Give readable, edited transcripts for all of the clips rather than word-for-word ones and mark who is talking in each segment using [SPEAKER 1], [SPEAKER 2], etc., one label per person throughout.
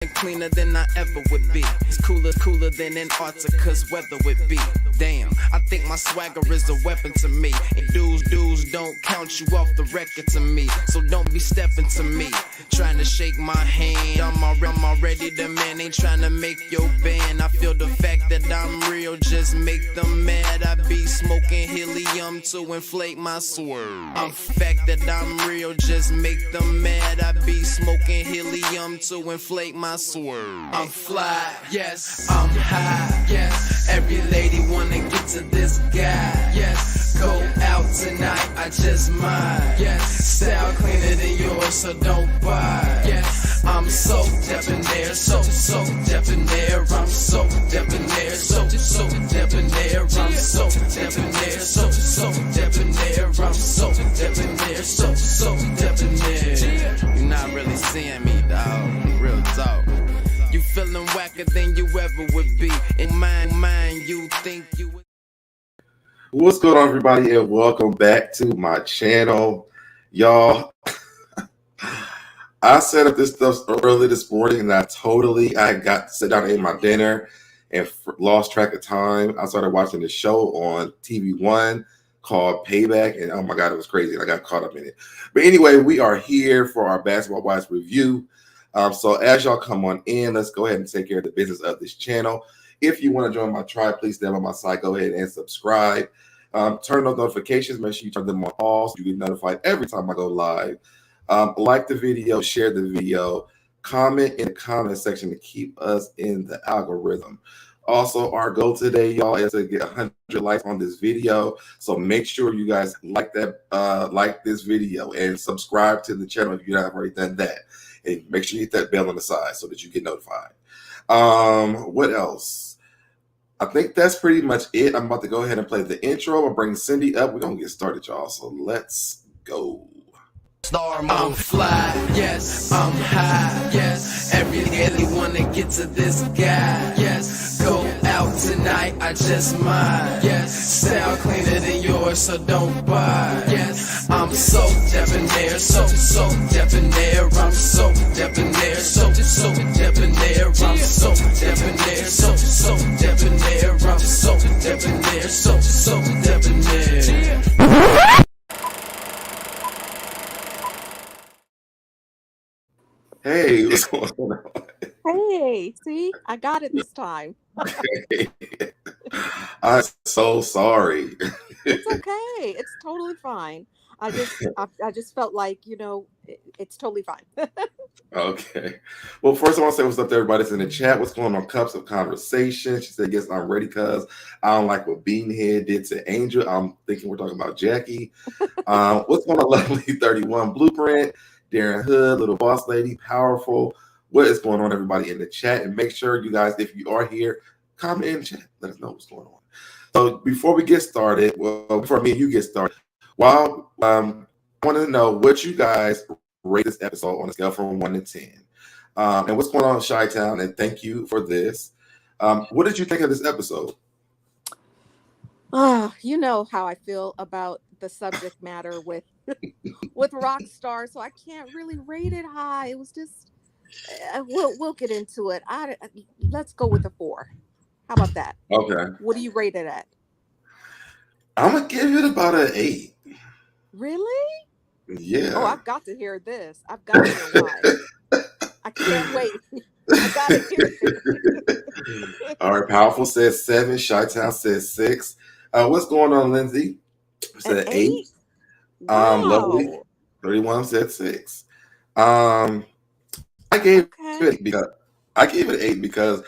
[SPEAKER 1] Cleaner than I ever would be. It's cooler than Antarctica's weather would be. Damn, I think my swagger is a weapon to me. And dudes don't count you off the record to me. So don't be stepping to me, trying to shake my hand. I'm already the man, ain't trying to make your band. I feel the fact that I'm real, just make them mad. I be smoking helium to inflate my swerve. I'm fact that I'm real, just make them mad. I be smoking helium to inflate my swerve. I'm fly, yes, I'm high, yes. Every lady wanna get to this guy, yes. Go out tonight, I just might, yes. Style cleaner than yours, so don't buy, yes. I'm so debonair, so debonair. I'm so debonair, so debonair. I'm so debonair, so debonair. I'm so debonair, so debonair. You're not really seeing me, dog. Real talk. You feeling whacker than you ever would be. In mind, you think you would.
[SPEAKER 2] What's going on, everybody, and welcome back to my channel. Y'all, I set up this stuff early this morning, and I got to sit down and eat my dinner and lost track of time. I started watching the show on TV One called Payback, and oh my God, it was crazy. I got caught up in it. But anyway, we are here for our BasketballWives review. So as y'all come on in, let's go ahead and take care of the business of this channel. If you want to join my tribe, please stay on my side. Go ahead and subscribe. Turn those notifications. Make sure you turn them on all so you get notified every time I go live. Like the video, share the video, comment in the comment section to keep us in the algorithm. Also, our goal today, y'all, is to get 100 likes on this video. So make sure you guys like this video and subscribe to the channel if you haven't already done that. And make sure you hit that bell on the side so that you get notified. What else? I think that's pretty much it. I'm about to go ahead and play the intro. I'll bring Cindy up. We're going to get started, y'all. So let's go.
[SPEAKER 1] I'm fly, yes, I'm high, yes. Every daily wanna get to this guy, yes. Go out tonight, I just might, yes. Style cleaner than yours, so don't buy, yes. I'm so debonair, so debonair. I'm so debonair, so debonair. I'm so debonair, so debonair. I'm so debonair, so debonair.
[SPEAKER 2] Hey, what's going on?
[SPEAKER 3] Hey, see, I got it this time.
[SPEAKER 2] I'm so sorry.
[SPEAKER 3] It's okay. It's totally fine. I just felt like, it's totally fine.
[SPEAKER 2] Okay. Well, first I want to say what's up to everybody that's in the chat. What's going on? Cups of Conversation. She said, yes, I'm ready because I don't like what Beanhead did to Angel. I'm thinking we're talking about Jackie. What's going on, Lovely 31 Blueprint? Darren Hood, Little Boss Lady, Powerful. What is going on, everybody in the chat? And make sure you guys, if you are here, comment in the chat. Let us know what's going on. So before we get started, before me and you get started, I want to know what you guys rate this episode on a scale from 1 to 10. And what's going on in Chi-Town? And thank you for this. What did you think of this episode?
[SPEAKER 3] You know how I feel about the subject matter with Rockstar, so I can't really rate it high. It was just we'll get into it. Let's go with a 4. How about that?
[SPEAKER 2] Okay.
[SPEAKER 3] What do you rate it at?
[SPEAKER 2] I'm gonna give it about an 8.
[SPEAKER 3] Really?
[SPEAKER 2] Yeah.
[SPEAKER 3] Oh, I've got to hear this. I've got to hear why. I can't wait. I gotta hear it.
[SPEAKER 2] All right. Powerful says 7. Chi-Town says 6. What's going on, Lindsay? Said 8.
[SPEAKER 3] Wow.
[SPEAKER 2] Lovely 31 said 6. I gave it 8 because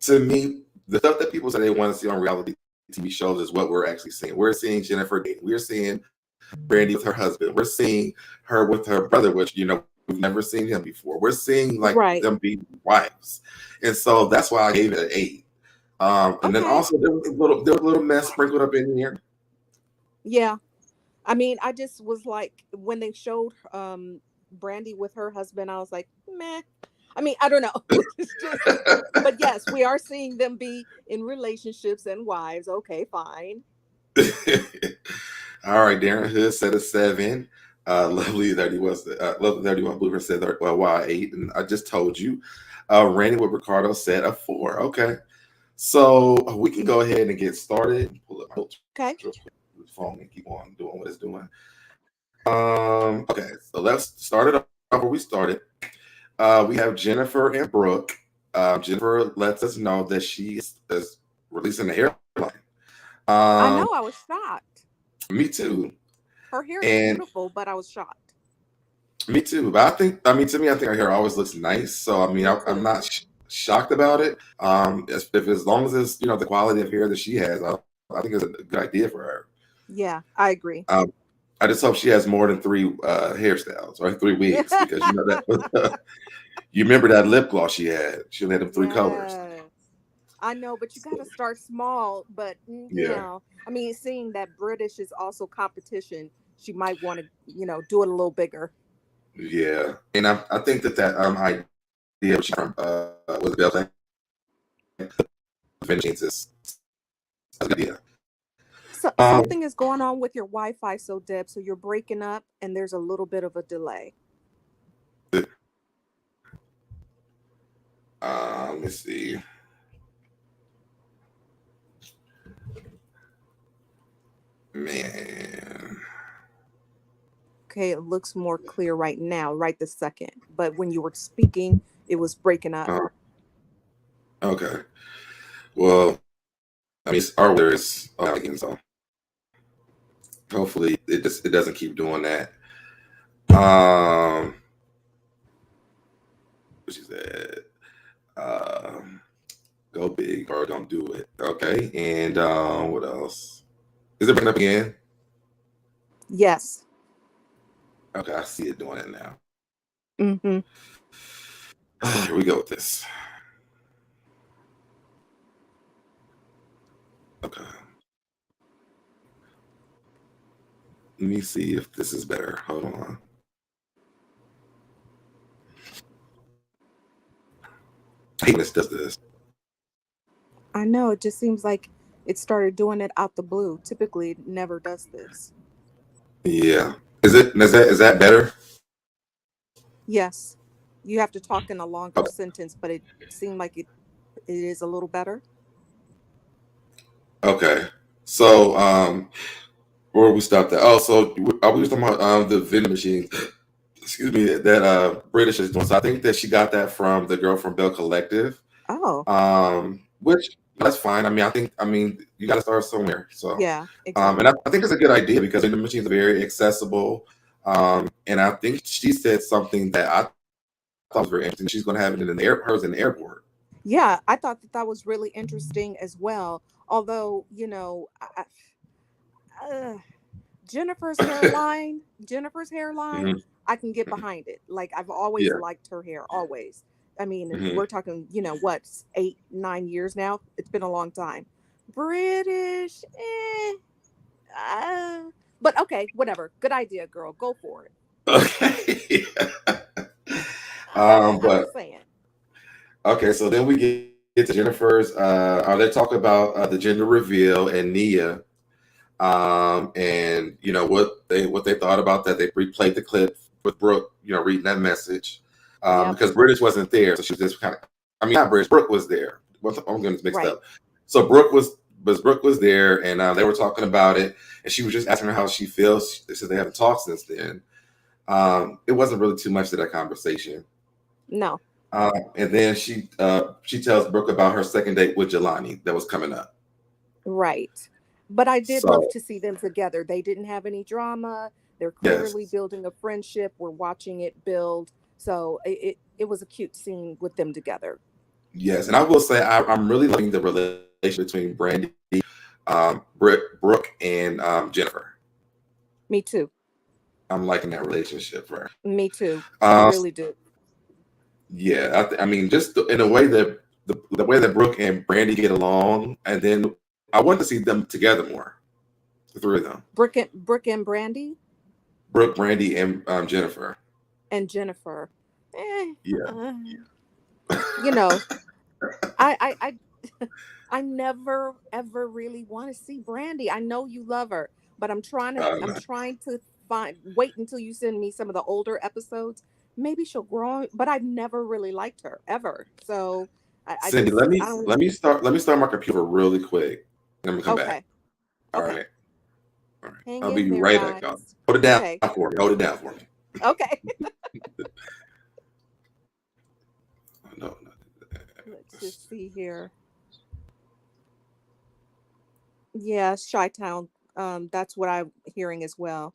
[SPEAKER 2] to me, the stuff that people say they want to see on reality TV shows is what we're actually seeing. We're seeing Jennifer dating. We're seeing Brandi with her husband. We're seeing her with her brother, which we've never seen him before. We're seeing them be wives, and so that's why I gave it an 8. And then also there was a little mess sprinkled up in here.
[SPEAKER 3] Yeah. I mean, I just was like, when they showed Brandi with her husband, I was like, meh. I mean, I don't know. But yes, we are seeing them be in relationships and wives. Okay, fine.
[SPEAKER 2] All right, Darren Hood said a 7. Lovely 31 Blueprint said, well, why 8? And I just told you. Randy with Ricardo said a 4. Okay. So we can go ahead and get started. Pull up my notes
[SPEAKER 3] Okay.
[SPEAKER 2] real quick. The phone and keep on doing what it's doing. Okay, so let's start it off where we started. We have Jennifer and Brooke. Jennifer lets us know that she is releasing the hairline.
[SPEAKER 3] I know, I was shocked.
[SPEAKER 2] Me too.
[SPEAKER 3] Her hair is
[SPEAKER 2] And
[SPEAKER 3] beautiful, but I was shocked.
[SPEAKER 2] me too. But to me, I think her hair always looks nice. So I mean, I'm not shocked about it. As long as it's the quality of hair that she has, I think it's a good idea for her.
[SPEAKER 3] Yeah, I agree.
[SPEAKER 2] I just hope she has more than 3 hairstyles or 3 wigs, because that you remember that lip gloss she had. She had them 3 colors.
[SPEAKER 3] I know, but you got to start small. But I mean, seeing that British is also competition, she might want to do it a little bigger.
[SPEAKER 2] Yeah, and I think that idea from was it Bell is a good idea.
[SPEAKER 3] So something is going on with your Wi-Fi, so Deb. So you're breaking up, and there's a little bit of a delay.
[SPEAKER 2] Let me see. Man.
[SPEAKER 3] Okay, it looks more clear right now, right this second. But when you were speaking, it was breaking up.
[SPEAKER 2] Okay. Well, I mean, our weather is so hopefully it doesn't keep doing that. She said, go big or don't do it. Okay. And what else? Is it bringing up again?
[SPEAKER 3] Yes.
[SPEAKER 2] Okay, I see it doing it now.
[SPEAKER 3] Mm-hmm.
[SPEAKER 2] Here we go with this. Okay. Let me see if this is better. Hold on. I hate when this does this.
[SPEAKER 3] I know, it just seems like it started doing it out the blue. Typically, it never does this.
[SPEAKER 2] Yeah. Is that better?
[SPEAKER 3] Yes. You have to talk in a longer sentence, but it seemed like it is a little better.
[SPEAKER 2] Okay. So, where we stopped at? Oh, so we were talking about the vending machines. Excuse me, that British is doing. So I think that she got that from the girl from Bell Collective.
[SPEAKER 3] Oh.
[SPEAKER 2] Which that's fine. I mean, you got to start somewhere. So
[SPEAKER 3] Yeah, exactly.
[SPEAKER 2] and I think it's a good idea because vending machines are very accessible. And I think she said something that I thought was very interesting. She's going to have it in hers in the airport.
[SPEAKER 3] Yeah, I thought that was really interesting as well. Although, Jennifer's hairline,
[SPEAKER 2] Mm-hmm.
[SPEAKER 3] I can get behind it. Like, I've always liked her hair, always. I mean, we're talking, what, 8, 9 years now? It's been a long time. British, but okay, whatever. Good idea, girl. Go for it.
[SPEAKER 2] Okay.
[SPEAKER 3] I'm
[SPEAKER 2] But
[SPEAKER 3] just saying.
[SPEAKER 2] okay, so then we get to Jennifer's. They talk about the gender reveal and Nia, and what they thought about that. They replayed the clip with Brooke, reading that message, because British wasn't there, so she was just kind of. I mean, not British. Brooke was there. I'm getting this mixed up. So Brooke was there, and they were talking about it, and she was just asking her how she feels. They said they haven't talked since then. It wasn't really too much to that conversation.
[SPEAKER 3] No.
[SPEAKER 2] And then she tells Brooke about her second date with Jelani that was coming up.
[SPEAKER 3] Right. But I did love to see them together. They didn't have any drama. They're clearly building a friendship. We're watching it build. So it was a cute scene with them together.
[SPEAKER 2] Yes, and I will say I'm really liking the relationship between Brandi, Brooke, and Jennifer.
[SPEAKER 3] Me too.
[SPEAKER 2] I'm liking that relationship for her.
[SPEAKER 3] Me too. I really do.
[SPEAKER 2] Yeah, I mean, just in a way that the way that Brooke and Brandi get along, and then I want to see them together more. The 3 of them.
[SPEAKER 3] Brooke and Brandi.
[SPEAKER 2] Brooke, Brandi, and Jennifer.
[SPEAKER 3] And Jennifer.
[SPEAKER 2] Yeah.
[SPEAKER 3] I never ever really want to see Brandi. I know you love her, but I'm trying to wait until you send me some of the older episodes maybe she'll grow, but I've never really liked her ever. So I
[SPEAKER 2] Cindy,
[SPEAKER 3] just,
[SPEAKER 2] let me
[SPEAKER 3] I don't.
[SPEAKER 2] let me start let me start my computer really quick. I'm gonna come back.
[SPEAKER 3] Okay.
[SPEAKER 2] All
[SPEAKER 3] Okay.
[SPEAKER 2] right. All right.
[SPEAKER 3] Hang
[SPEAKER 2] I'll be
[SPEAKER 3] in there,
[SPEAKER 2] right back, y'all.
[SPEAKER 3] guys.
[SPEAKER 2] Hold it down
[SPEAKER 3] Okay.
[SPEAKER 2] for me. Hold it down for me.
[SPEAKER 3] Okay.
[SPEAKER 2] No.
[SPEAKER 3] Let's just see here. Yeah, Chi-Town. That's what I'm hearing as well.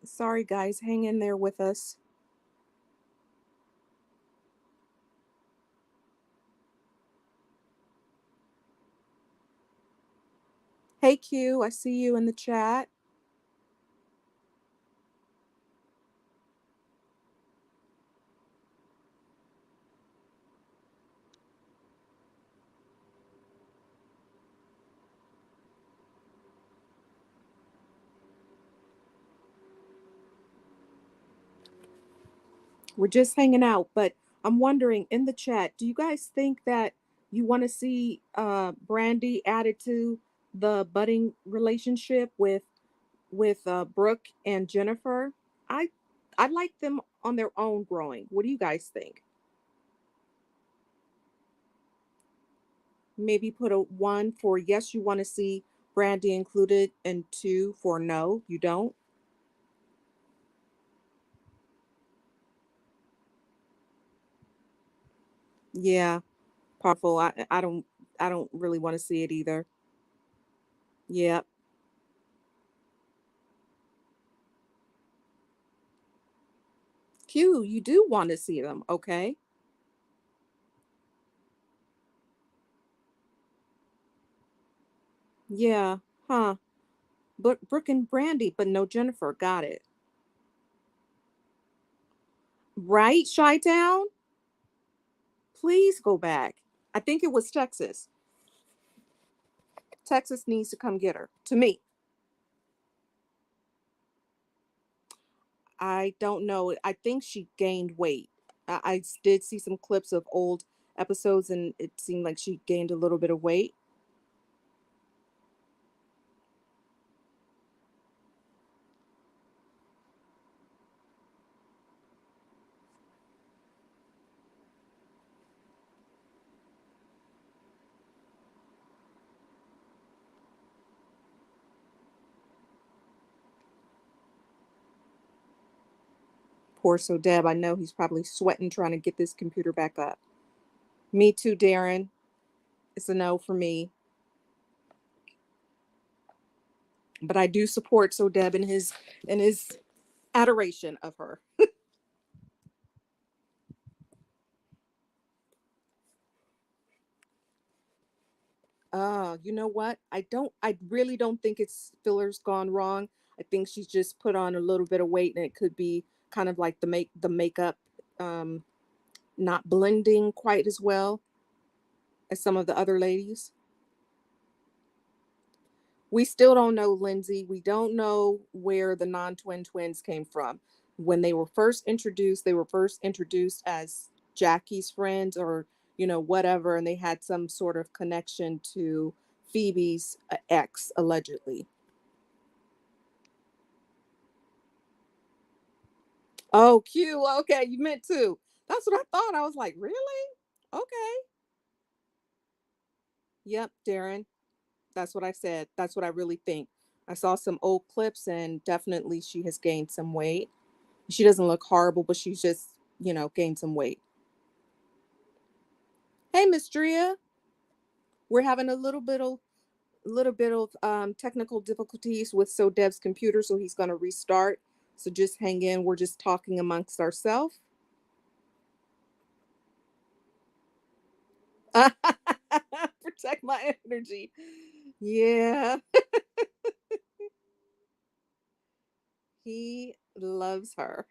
[SPEAKER 3] Sorry, guys. Hang in there with us. Hey, Q. I see you in the chat. We're just hanging out, but I'm wondering in the chat, do you guys think that you want to see Brandi added to the budding relationship with Brooke and Jennifer? I I like them on their own growing. What do you guys think? Maybe put a 1 for yes, you want to see Brandi included, and 2 for no, you don't. Yeah, powerful. I don't really want to see it either. Yeah. Q, you do want to see them, okay? Yeah. Huh. But Brooke and Brandi, but no Jennifer. Got it. Right, Chi-Town? Please go back. I think it was Texas. Texas needs to come get her. To me. I don't know. I think she gained weight. I did see some clips of old episodes and it seemed like she gained a little bit of weight. Poor SoDeb. I know he's probably sweating trying to get this computer back up. Me too, Darren. It's a no for me. But I do support SoDeb in his adoration of her. You know what? I really don't think it's fillers gone wrong. I think she's just put on a little bit of weight and it could be kind of like the makeup um not blending quite as well as some of the other ladies. We still don't know, Lindsay. We don't know where the non-twin twins came from. When they were first introduced as Jackie's friends or, whatever, and they had some sort of connection to Phoebe's ex, allegedly. Oh, Q. Okay, you meant to. That's what I thought. I was like, really? Okay. Yep, Darren. That's what I said. That's what I really think. I saw some old clips and definitely she has gained some weight. She doesn't look horrible, but she's just, gained some weight. Hey, Miss Drea. We're having a little bit of technical difficulties with SoDeb's computer, so he's gonna restart. So just hang in. We're just talking amongst ourselves. Protect my energy. Yeah, he loves her.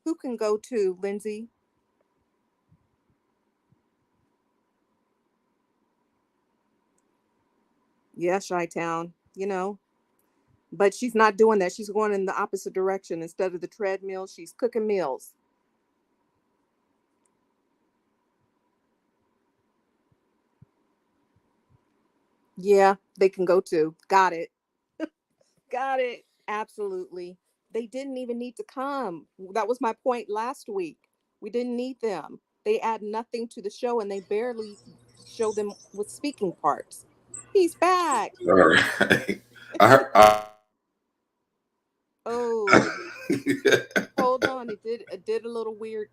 [SPEAKER 3] Who can go to, Lindsay? Yeah, Chi-Town. But she's not doing that. She's going in the opposite direction. Instead of the treadmill, she's cooking meals. Yeah, they can go to. Got it. Got it. Absolutely. They didn't even need to come. That was my point last week. We didn't need them. They add nothing to the show and they barely show them with speaking parts. He's back.
[SPEAKER 2] All right. I heard.
[SPEAKER 3] Oh, hold on. It did a little weird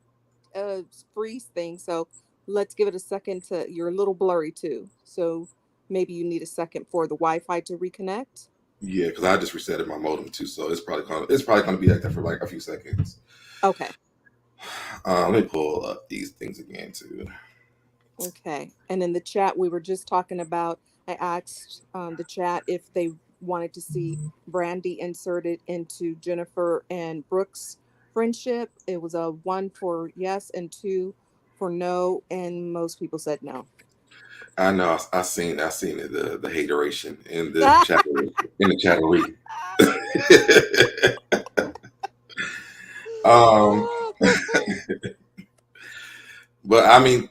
[SPEAKER 3] freeze thing. So let's give it a second to you're a little blurry too. So maybe you need a second for the Wi-Fi to reconnect.
[SPEAKER 2] Yeah, because I just resetted my modem too, so it's probably gonna be like that for like a few seconds.
[SPEAKER 3] Okay.
[SPEAKER 2] Let me pull up these things again too.
[SPEAKER 3] Okay. And in the chat, we were just talking about, I asked the chat if they wanted to see Brandi inserted into Jennifer and Brooks' friendship. It was a 1 for yes and 2 for no. And most people said no.
[SPEAKER 2] I know I seen it, the hateration in the chat in the chattery. um, but I mean,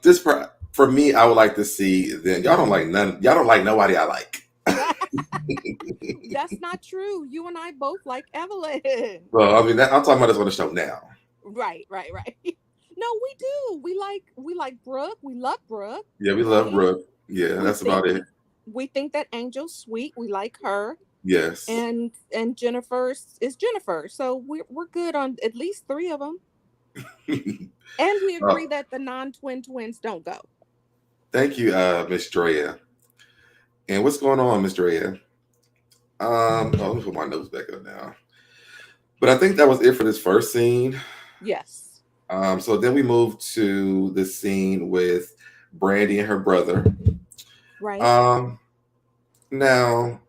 [SPEAKER 2] for me, I would like to see. Then y'all don't like none. Y'all don't like nobody I like.
[SPEAKER 3] That's not true. You and I both like Evelyn.
[SPEAKER 2] Well, I mean, I'm talking about this on the show now.
[SPEAKER 3] Right. No, we do. We like Brooke. We love Brooke.
[SPEAKER 2] Yeah, we love
[SPEAKER 3] Right?
[SPEAKER 2] Brooke. Yeah,
[SPEAKER 3] We
[SPEAKER 2] that's
[SPEAKER 3] think
[SPEAKER 2] about it.
[SPEAKER 3] we think that Angel's sweet. We like her.
[SPEAKER 2] Yes.
[SPEAKER 3] And Jennifer is Jennifer. So we're good on at least 3 of them. And we
[SPEAKER 2] Uh,
[SPEAKER 3] agree that the non-twin twins don't go.
[SPEAKER 2] Thank you, Miss Drea. And what's going on, Miss Drea? Let me put my notes back up now. But I think that was it for this first scene.
[SPEAKER 3] Yes.
[SPEAKER 2] So then we moved to the scene with Brandi and her brother.
[SPEAKER 3] Right.
[SPEAKER 2] Now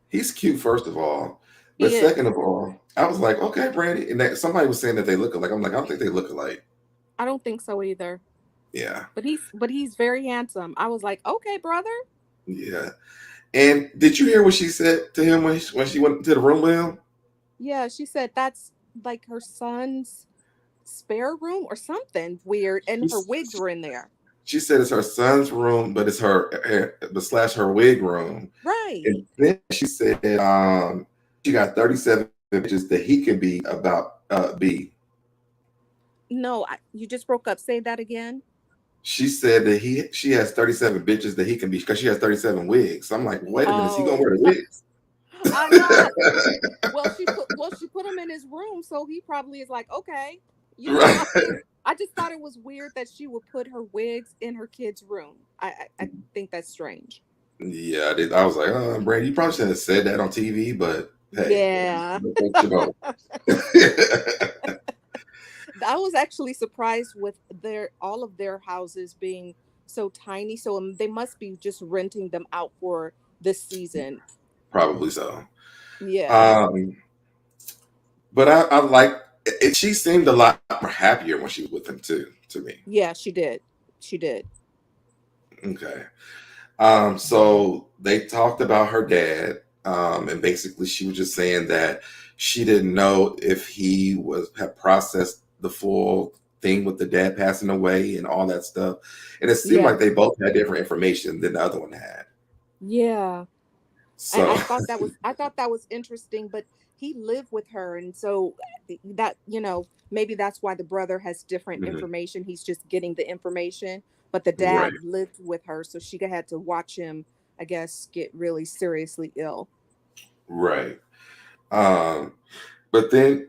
[SPEAKER 2] he's cute, first of all,
[SPEAKER 3] He
[SPEAKER 2] but
[SPEAKER 3] is.
[SPEAKER 2] second of all, I was like, okay, Brandi, and somebody was saying that they look alike. I'm like, I don't think they look alike.
[SPEAKER 3] I don't think so either.
[SPEAKER 2] Yeah,
[SPEAKER 3] But he's very handsome. I was like, okay, brother.
[SPEAKER 2] yeah. And did you hear what she said to him when she went to the room with him?
[SPEAKER 3] Yeah, she said that's like her son's spare room or something weird, and her wigs were in there.
[SPEAKER 2] She said it's her son's room, but it's her wig room.
[SPEAKER 3] Right.
[SPEAKER 2] And then she said she got 37 bitches that he can be.
[SPEAKER 3] No, you just broke up. Say that again.
[SPEAKER 2] She said that she has 37 bitches that he can be because she has 37 wigs. So I'm like, wait a minute, is he gonna
[SPEAKER 3] Oh,
[SPEAKER 2] wear the wigs?
[SPEAKER 3] I know. Well, she put him in his room, so he probably is like, okay,
[SPEAKER 2] Right.
[SPEAKER 3] I just thought it was weird that she would put her wigs in her kid's room. I think that's strange.
[SPEAKER 2] Yeah, I was like, oh, Brady, you probably shouldn't have said that on TV, but hey,
[SPEAKER 3] Yeah.
[SPEAKER 2] what you know.
[SPEAKER 3] I was actually surprised with all of their houses being so tiny. So they must be just renting them out for this season.
[SPEAKER 2] Probably so.
[SPEAKER 3] Yeah.
[SPEAKER 2] But I like it. She seemed a lot more happier when she was with him too, to me.
[SPEAKER 3] Yeah, she did. She did.
[SPEAKER 2] Okay. So they talked about her dad, and basically she was just saying that she didn't know if he had processed the full thing with the dad passing away and all that stuff. And it seemed
[SPEAKER 3] Yeah.
[SPEAKER 2] like they both had different information than the other one had.
[SPEAKER 3] Yeah.
[SPEAKER 2] So
[SPEAKER 3] I thought that was interesting, but he lived with her, and so that maybe that's why the brother has different
[SPEAKER 2] Mhm.
[SPEAKER 3] information. He's just getting the information, but the dad
[SPEAKER 2] Right.
[SPEAKER 3] lived with her, so she had to watch him, I guess, get really seriously ill.
[SPEAKER 2] Right. But then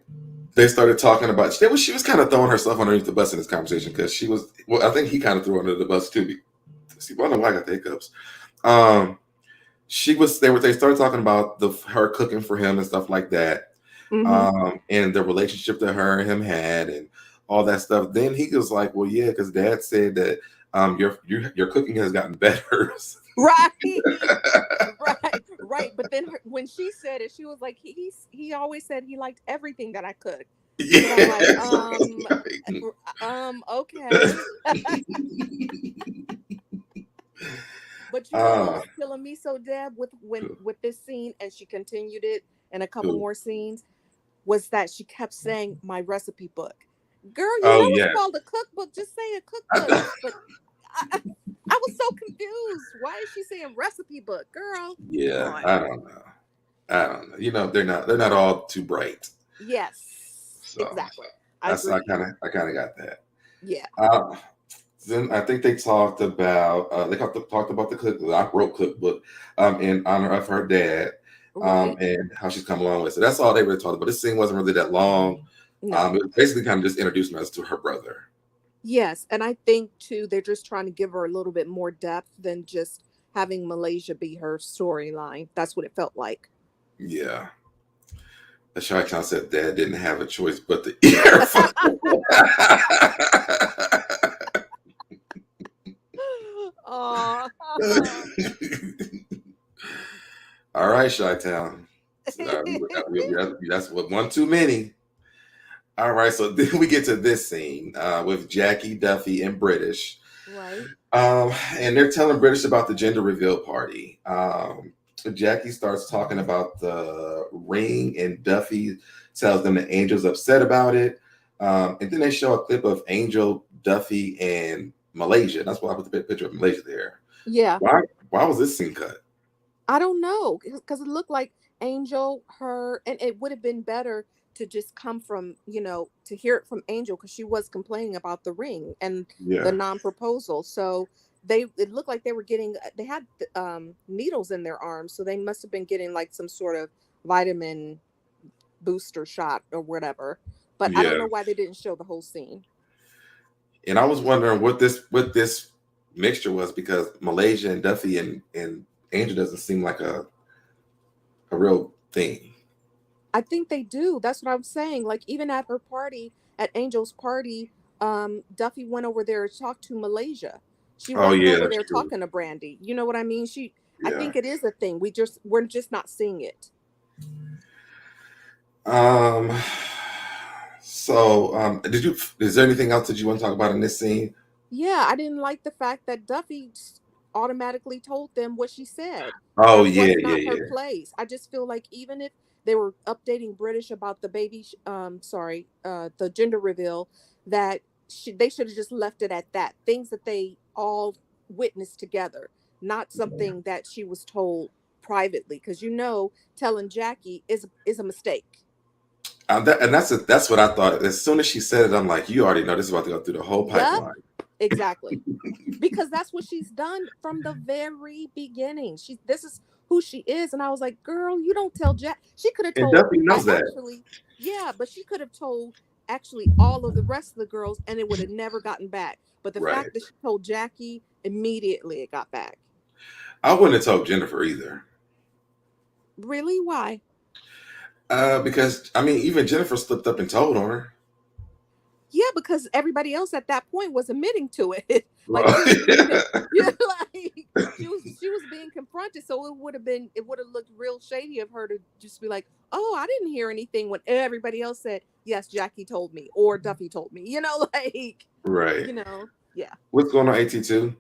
[SPEAKER 2] they started talking about she was kind of throwing herself underneath the bus in this conversation because I think he kind of threw her under the bus too. See, I don't know why I got the hiccups. They started talking about her cooking for him and stuff like that.
[SPEAKER 3] Mm-hmm.
[SPEAKER 2] And the relationship that her and him had and all that stuff. Then he was like, well, yeah, because dad said that your cooking has gotten better.
[SPEAKER 3] Right. But then when she said it, she was like, he always said he liked everything that I cooked.
[SPEAKER 2] Yeah.
[SPEAKER 3] And I'm like, okay. But you know what was killing me so, Deb, with this scene, and she continued it in a couple more scenes, was that she kept saying my recipe book. Girl,
[SPEAKER 2] Oh
[SPEAKER 3] it's
[SPEAKER 2] yeah.
[SPEAKER 3] called a cookbook. Just say a cookbook. But I was so confused. Why is she saying recipe book, girl?
[SPEAKER 2] Yeah,
[SPEAKER 3] Come on.
[SPEAKER 2] I don't know. You know, they're not all too bright.
[SPEAKER 3] Yes,
[SPEAKER 2] So
[SPEAKER 3] exactly. I
[SPEAKER 2] that's
[SPEAKER 3] agree.
[SPEAKER 2] I kind of got that.
[SPEAKER 3] Yeah.
[SPEAKER 2] Then I think they talked about talked about the cookbook. I wrote cookbook in honor of her dad
[SPEAKER 3] Right.
[SPEAKER 2] and how she's come along with. So that's all they really talked about. This scene wasn't really that long.
[SPEAKER 3] No.
[SPEAKER 2] It was basically kind of just introducing us to her brother.
[SPEAKER 3] Yes, and I think too they're just trying to give her a little bit more depth than just having Malaysia be her storyline. That's what it felt like.
[SPEAKER 2] Yeah. The Chi-Town said dad didn't have a choice but to eat her food.
[SPEAKER 3] Oh.
[SPEAKER 2] All right, Chi-Town. That's what one too many. All right, so then we get to this scene with Jackie, Duffy, and British.
[SPEAKER 3] Right.
[SPEAKER 2] And they're telling British about the gender reveal party. Jackie starts talking about the ring, and Duffy tells them that Angel's upset about it. And then they show a clip of Angel, Duffy, and Malaysia. That's why I put the picture of Malaysia there.
[SPEAKER 3] Yeah.
[SPEAKER 2] Why was this scene cut?
[SPEAKER 3] I don't know, because it looked like Angel, her, and it would have been better to just come from, to hear it from Angel, because she was complaining about the ring and the
[SPEAKER 2] Yeah.
[SPEAKER 3] non-proposal. So it looked like they had needles in their arms, so they must have been getting like some sort of vitamin booster shot or whatever. But I don't
[SPEAKER 2] Yeah.
[SPEAKER 3] know why they didn't show the whole scene.
[SPEAKER 2] And I was wondering what this mixture was, because Malaysia and Duffy and Angel doesn't seem like a real thing.
[SPEAKER 3] I think they do. That's what I'm saying. Like, even at her party, at Angel's party, Duffy went over there to talk to Malaysia. She
[SPEAKER 2] Oh
[SPEAKER 3] wasn't
[SPEAKER 2] yeah,
[SPEAKER 3] over
[SPEAKER 2] that's
[SPEAKER 3] there
[SPEAKER 2] true.
[SPEAKER 3] talking to Brandi. You know what I mean? I
[SPEAKER 2] Yeah.
[SPEAKER 3] think it is a thing. We're just not seeing it.
[SPEAKER 2] So is there anything else that you want to talk about in this scene?
[SPEAKER 3] Yeah, I didn't like the fact that Duffy automatically told them what she said.
[SPEAKER 2] Oh
[SPEAKER 3] That
[SPEAKER 2] yeah,
[SPEAKER 3] was
[SPEAKER 2] yeah,
[SPEAKER 3] not her
[SPEAKER 2] yeah.
[SPEAKER 3] place. I just feel like even if they were updating British about the the gender reveal, that they should have just left it at that. Things that they all witnessed together, not something that she was told privately. Because telling Jackie is a mistake.
[SPEAKER 2] That's what I thought. As soon as she said it, I'm like, you already know this is about to go through the whole
[SPEAKER 3] Yep,
[SPEAKER 2] pipeline.
[SPEAKER 3] exactly. Because that's what she's done from the very beginning. This is who she is. And I was like, girl, you don't tell Jack. She could have
[SPEAKER 2] And
[SPEAKER 3] told,
[SPEAKER 2] Duffy knows that.
[SPEAKER 3] yeah, but she could have told actually all of the rest of the girls, and it would have never gotten back. But the
[SPEAKER 2] Right.
[SPEAKER 3] fact that she told Jackie, immediately it got back.
[SPEAKER 2] I wouldn't have told Jennifer either.
[SPEAKER 3] Really? Why?
[SPEAKER 2] Because I mean, even Jennifer slipped up and told on her.
[SPEAKER 3] Yeah, because everybody else at that point was admitting to it. Like
[SPEAKER 2] Well,
[SPEAKER 3] she was being, yeah, like she was being confronted. So it would have looked real shady of her to just be like, "Oh, I didn't hear anything," when everybody else said, "Yes, Jackie told me," or "Duffy told me." Like,
[SPEAKER 2] right.
[SPEAKER 3] Yeah.
[SPEAKER 2] What's going on, AT2?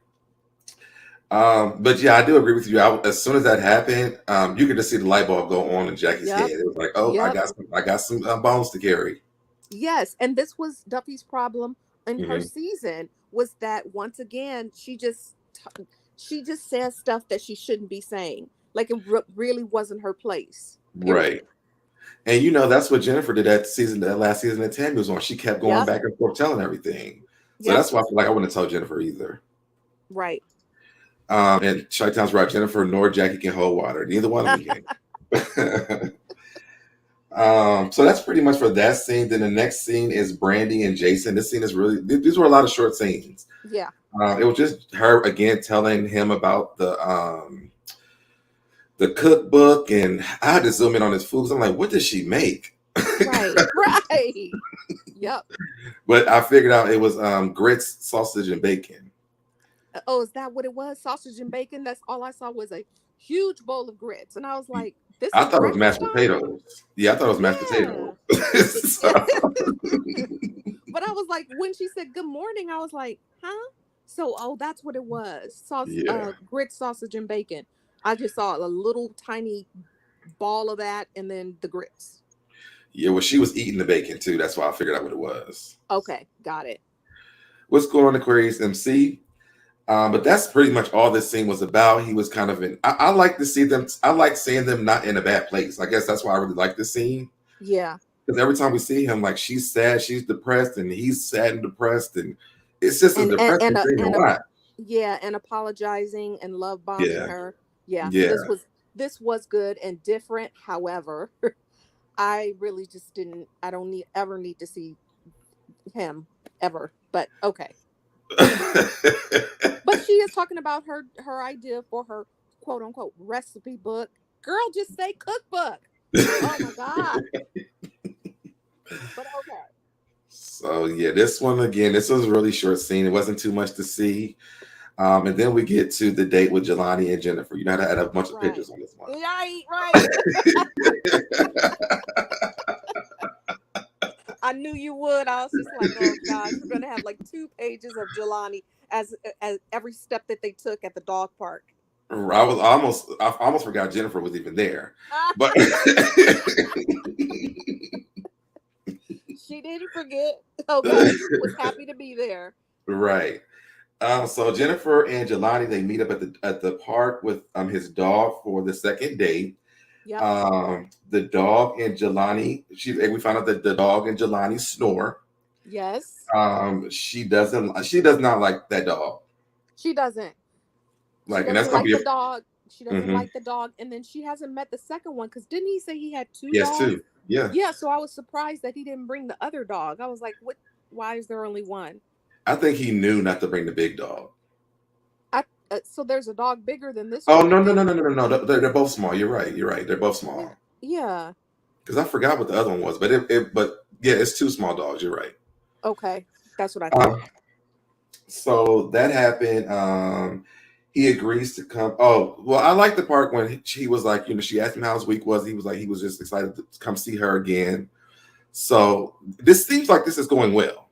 [SPEAKER 2] But yeah, I do agree with you. As soon as that happened, you could just see the light bulb go on in Jackie's
[SPEAKER 3] Yep.
[SPEAKER 2] head. It was like, oh,
[SPEAKER 3] Yep.
[SPEAKER 2] I got some bones to carry.
[SPEAKER 3] Yes, and this was Duffy's problem in her
[SPEAKER 2] Mm-hmm.
[SPEAKER 3] season, was that once again she just says stuff that she shouldn't be saying. Like it really wasn't her place. Period.
[SPEAKER 2] Right. And that's what Jennifer did that last season that Tami was on. She kept going
[SPEAKER 3] Yep.
[SPEAKER 2] back and forth telling everything. So
[SPEAKER 3] Yep.
[SPEAKER 2] that's why I feel like I wouldn't have told Jennifer either.
[SPEAKER 3] Right.
[SPEAKER 2] And Chi-Town's right. Jennifer nor Jackie can hold water. Neither one of them can. So that's pretty much for that scene. Then the next scene is Brandi and Jason. This scene is these were a lot of short scenes.
[SPEAKER 3] Yeah.
[SPEAKER 2] It was just her again telling him about the cookbook, and I had to zoom in on his food. I'm like, what does she make?
[SPEAKER 3] Right. Right. Yep.
[SPEAKER 2] But I figured out it was grits, sausage, and bacon.
[SPEAKER 3] Oh, is that what it was? Sausage and bacon? That's all I saw was a huge bowl of grits. And I was like, this
[SPEAKER 2] I
[SPEAKER 3] is
[SPEAKER 2] thought it was mashed
[SPEAKER 3] breakfast time?
[SPEAKER 2] potatoes. Yeah, I thought it was mashed potatoes. So-
[SPEAKER 3] But I was like, when she said good morning, I was like, huh? So, that's what it was.
[SPEAKER 2] Yeah.
[SPEAKER 3] Grits, sausage, and bacon. I just saw a little tiny ball of that and then the grits.
[SPEAKER 2] Yeah, well, she was eating the bacon too. That's why I figured out what it was.
[SPEAKER 3] Okay, got it.
[SPEAKER 2] What's going on, Aquarius MC? But that's pretty much all this scene was about. He was kind of in. I like to see them. I like seeing them not in a bad place. I guess that's why I really like this scene.
[SPEAKER 3] Yeah.
[SPEAKER 2] Because every time we see him, like she's sad, she's depressed, and he's sad and depressed, and it's just a depressing thing to watch.
[SPEAKER 3] Yeah, and apologizing and love bombing
[SPEAKER 2] Yeah,
[SPEAKER 3] her. Yeah,
[SPEAKER 2] yeah.
[SPEAKER 3] this was good and different. However, I really just didn't. I don't ever need to see him ever. But okay. But she is talking about her idea for her quote unquote recipe book. Girl, just say cookbook. Oh my god. But okay.
[SPEAKER 2] So yeah, this one again, this was a really short scene. It wasn't too much to see. And then we get to the date with Jelani and Jennifer. You know how to add a bunch of pictures on this one.
[SPEAKER 3] Right. I knew you would. I was just like, oh gosh, we're gonna have like 2 pages of Jelani as every step that they took at the dog park.
[SPEAKER 2] I almost forgot Jennifer was even there. But
[SPEAKER 3] she didn't forget. Okay, was happy to be there.
[SPEAKER 2] Right. So Jennifer and Jelani, they meet up at the park with his dog for the second date. Yep. The dog and Jelani, we found out that the dog and Jelani snore.
[SPEAKER 3] Yes.
[SPEAKER 2] She does not like that dog.
[SPEAKER 3] She doesn't.
[SPEAKER 2] Like,
[SPEAKER 3] she
[SPEAKER 2] and that's
[SPEAKER 3] like the dog. She doesn't like the dog, and then she hasn't met the second one because didn't he say he had 2 dogs?
[SPEAKER 2] Yes, 2. Yeah.
[SPEAKER 3] Yeah. So I was surprised that he didn't bring the other dog. I was like, what? Why is there only one?
[SPEAKER 2] I think he knew not to bring the big dog.
[SPEAKER 3] So there's a dog bigger than this
[SPEAKER 2] one?
[SPEAKER 3] Oh,
[SPEAKER 2] no. They're both small. You're right. They're both small.
[SPEAKER 3] Yeah.
[SPEAKER 2] Because I forgot what the other one was, but yeah, it's 2 small dogs. You're right.
[SPEAKER 3] Okay. That's what I thought.
[SPEAKER 2] So that happened. He agrees to come. Oh, well, I like the part when she was like, she asked him how his week was. He was like, he was just excited to come see her again. So this seems like this is going well.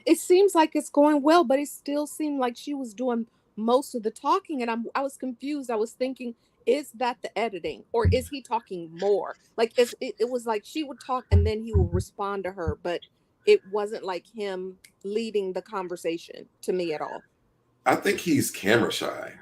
[SPEAKER 3] It seems like it's going well, but it still seemed like she was doing most of the talking, and I was confused. I was thinking, is that the editing, or is he talking more? Like it was like she would talk and then he would respond to her, but it wasn't like him leading the conversation to me at all.
[SPEAKER 2] I think he's camera shy.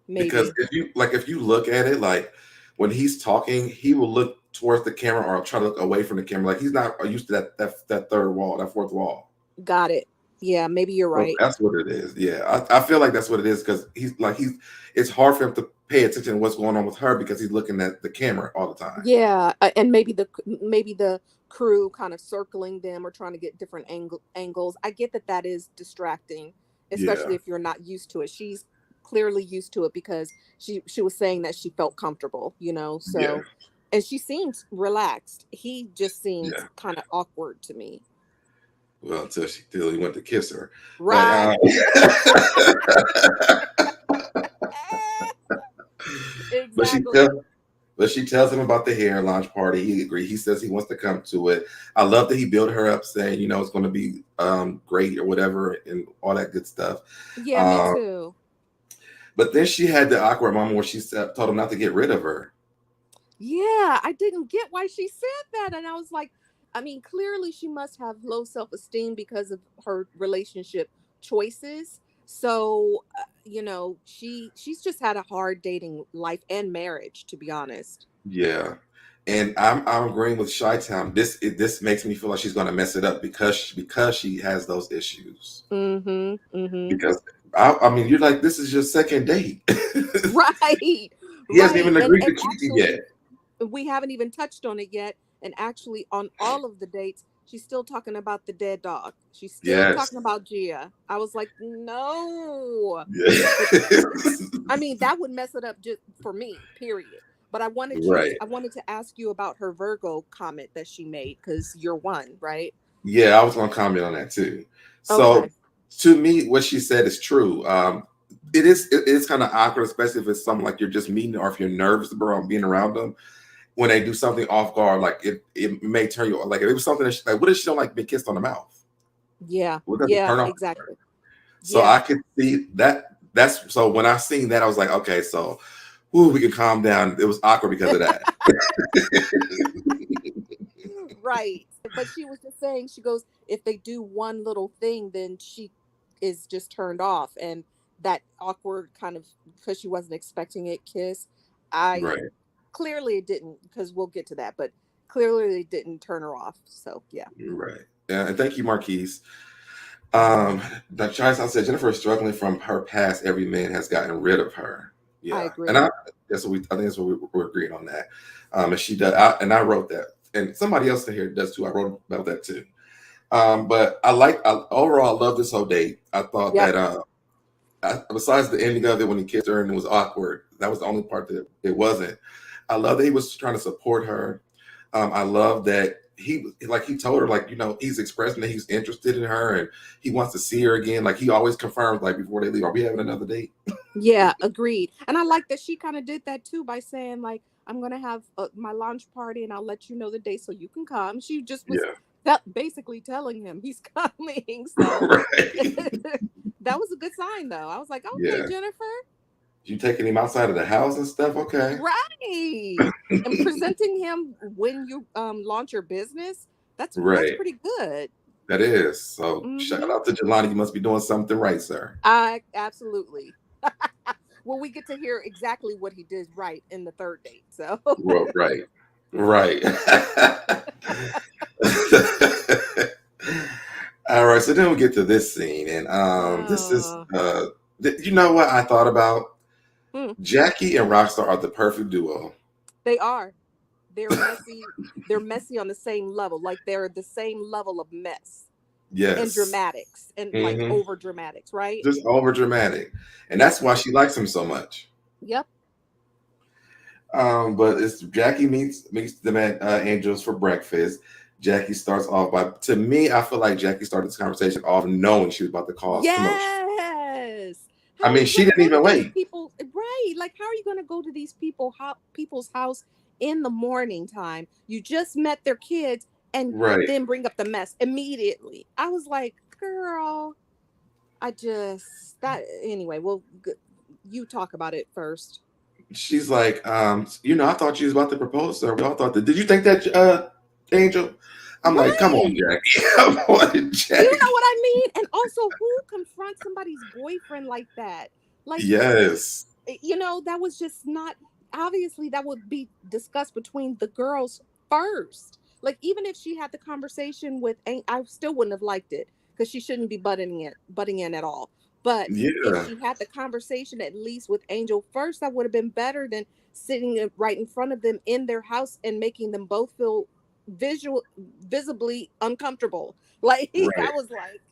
[SPEAKER 3] Maybe.
[SPEAKER 2] Because if you look at it, like when he's talking, he will look towards the camera or try to look away from the camera. Like he's not used to that third wall, that fourth wall.
[SPEAKER 3] Got it. Yeah, maybe you're right.
[SPEAKER 2] So that's what it is. Yeah, I feel like that's what it is because it's hard for him to pay attention to what's going on with her because he's looking at the camera all the time.
[SPEAKER 3] Yeah, and maybe the crew kind of circling them or trying to get different angles. I get that is distracting, especially if you're not used to it. She's clearly used to it because she was saying that she felt comfortable, so and she seems relaxed. He just seems kind of awkward to me.
[SPEAKER 2] Well, until he went to kiss her.
[SPEAKER 3] Right. Exactly.
[SPEAKER 2] But she tells him about the hair launch party. He agreed. He says he wants to come to it. I love that he built her up saying, it's going to be great or whatever and all that good stuff.
[SPEAKER 3] Yeah, me too.
[SPEAKER 2] But then she had the awkward moment where she told him not to get rid of her.
[SPEAKER 3] Yeah, I didn't get why she said that. And I was like, I mean, clearly she must have low self-esteem because of her relationship choices. So, she's just had a hard dating life and marriage, to be honest.
[SPEAKER 2] Yeah. And I'm agreeing with Chi-Town. This makes me feel like she's going to mess it up because she has those issues. Because I mean, you're like, this is your second date.
[SPEAKER 3] Right.
[SPEAKER 2] He hasn't even agreed to keep you yet.
[SPEAKER 3] We haven't even touched on it yet. And actually, on all of the dates, she's still talking about the dead dog. She's still talking about Gia. I was like, no. I mean, that would mess it up just for me, period. But I wanted to ask you about her Virgo comment that she made because you're one, right?
[SPEAKER 2] Yeah, I was going to comment on that too. So to me, what she said is true. It is kind of awkward, especially if it's something like you're just meeting or if you're nervous about being around them. When they do something off guard, like it may turn you like if it was something that like what if she don't like being kissed on the mouth?
[SPEAKER 3] Yeah, exactly.
[SPEAKER 2] So I could see that. So when I seen that, I was like, okay, so we can calm down. It was awkward because of that.
[SPEAKER 3] Right, but she was just saying, she goes, if they do one little thing, then is just turned off, and that awkward kind of, because she wasn't expecting it, kiss. I
[SPEAKER 2] Right.
[SPEAKER 3] Clearly it didn't, because we'll get to that, but clearly it didn't turn her off. So yeah.
[SPEAKER 2] Right. Yeah, and thank you, Marquise. The Child said Jennifer is struggling from her past. Every man has gotten rid of her.
[SPEAKER 3] I
[SPEAKER 2] Yeah,
[SPEAKER 3] agree.
[SPEAKER 2] and I think that's what we're agreeing on that. And she does, and I wrote that, and somebody else in here does too. I wrote about that too. But overall, I love this whole date. I thought
[SPEAKER 3] Yep.
[SPEAKER 2] that besides the ending of it when he kissed her and it was awkward, that was the only part that it wasn't. I love that he was trying to support her. I love that he told her, like, he's expressing that he's interested in her and he wants to see her again. Like, he always confirms, like, before they leave, are we having another date?
[SPEAKER 3] Yeah, agreed. And I like that she kind of did that too, by saying, like, I'm gonna have my launch party and I'll let you know the day so you can come. She just was basically telling him he's coming. So
[SPEAKER 2] Right.
[SPEAKER 3] that was a good sign, though. I was like, okay,
[SPEAKER 2] Yeah.
[SPEAKER 3] Jennifer.
[SPEAKER 2] You taking him outside of the house and stuff? Okay.
[SPEAKER 3] Right. And presenting him when you launch your business, that's
[SPEAKER 2] Right.
[SPEAKER 3] pretty good.
[SPEAKER 2] That is. So shout out to Jelani. You must be doing something right, sir.
[SPEAKER 3] Absolutely. Well, we get to hear exactly what he did right in the third date. So
[SPEAKER 2] Well, right. All right, so then we get to this scene, and this is you know what I thought about? Jackie and Rockstar are the perfect duo.
[SPEAKER 3] They are. They're messy. They're messy on the same level. Like, they're the same level of mess.
[SPEAKER 2] Yes.
[SPEAKER 3] And dramatics, and like over dramatics, right?
[SPEAKER 2] Just over dramatic. And that's why she likes him so much.
[SPEAKER 3] Yep.
[SPEAKER 2] But it's Jackie meets the Angels for breakfast. Jackie starts off by, to me, I feel like Jackie started this conversation off knowing she was about to cause commotion.
[SPEAKER 3] Yes.
[SPEAKER 2] I mean, she didn't even wait.
[SPEAKER 3] People, right? Like, how are you going to go to these people's house in the morning time? You just met their kids and then bring up the mess immediately. I was like, girl, anyway, well, you talk about it first.
[SPEAKER 2] She's like, I thought you was about to propose, sir. We all thought that. Did you think that, Angel? I'm like, come on, Jackie. Come on, Jackie.
[SPEAKER 3] You know what I mean? And also, who confronts somebody's boyfriend like that? Like,
[SPEAKER 2] yes.
[SPEAKER 3] That was just not, obviously that would be discussed between the girls first. Like, even if she had the conversation with, I still wouldn't have liked it, because she shouldn't be butting in at all. But if she had the conversation at least with Angel first, that would have been better than sitting right in front of them in their house and making them both feel visibly uncomfortable. Like, I was like,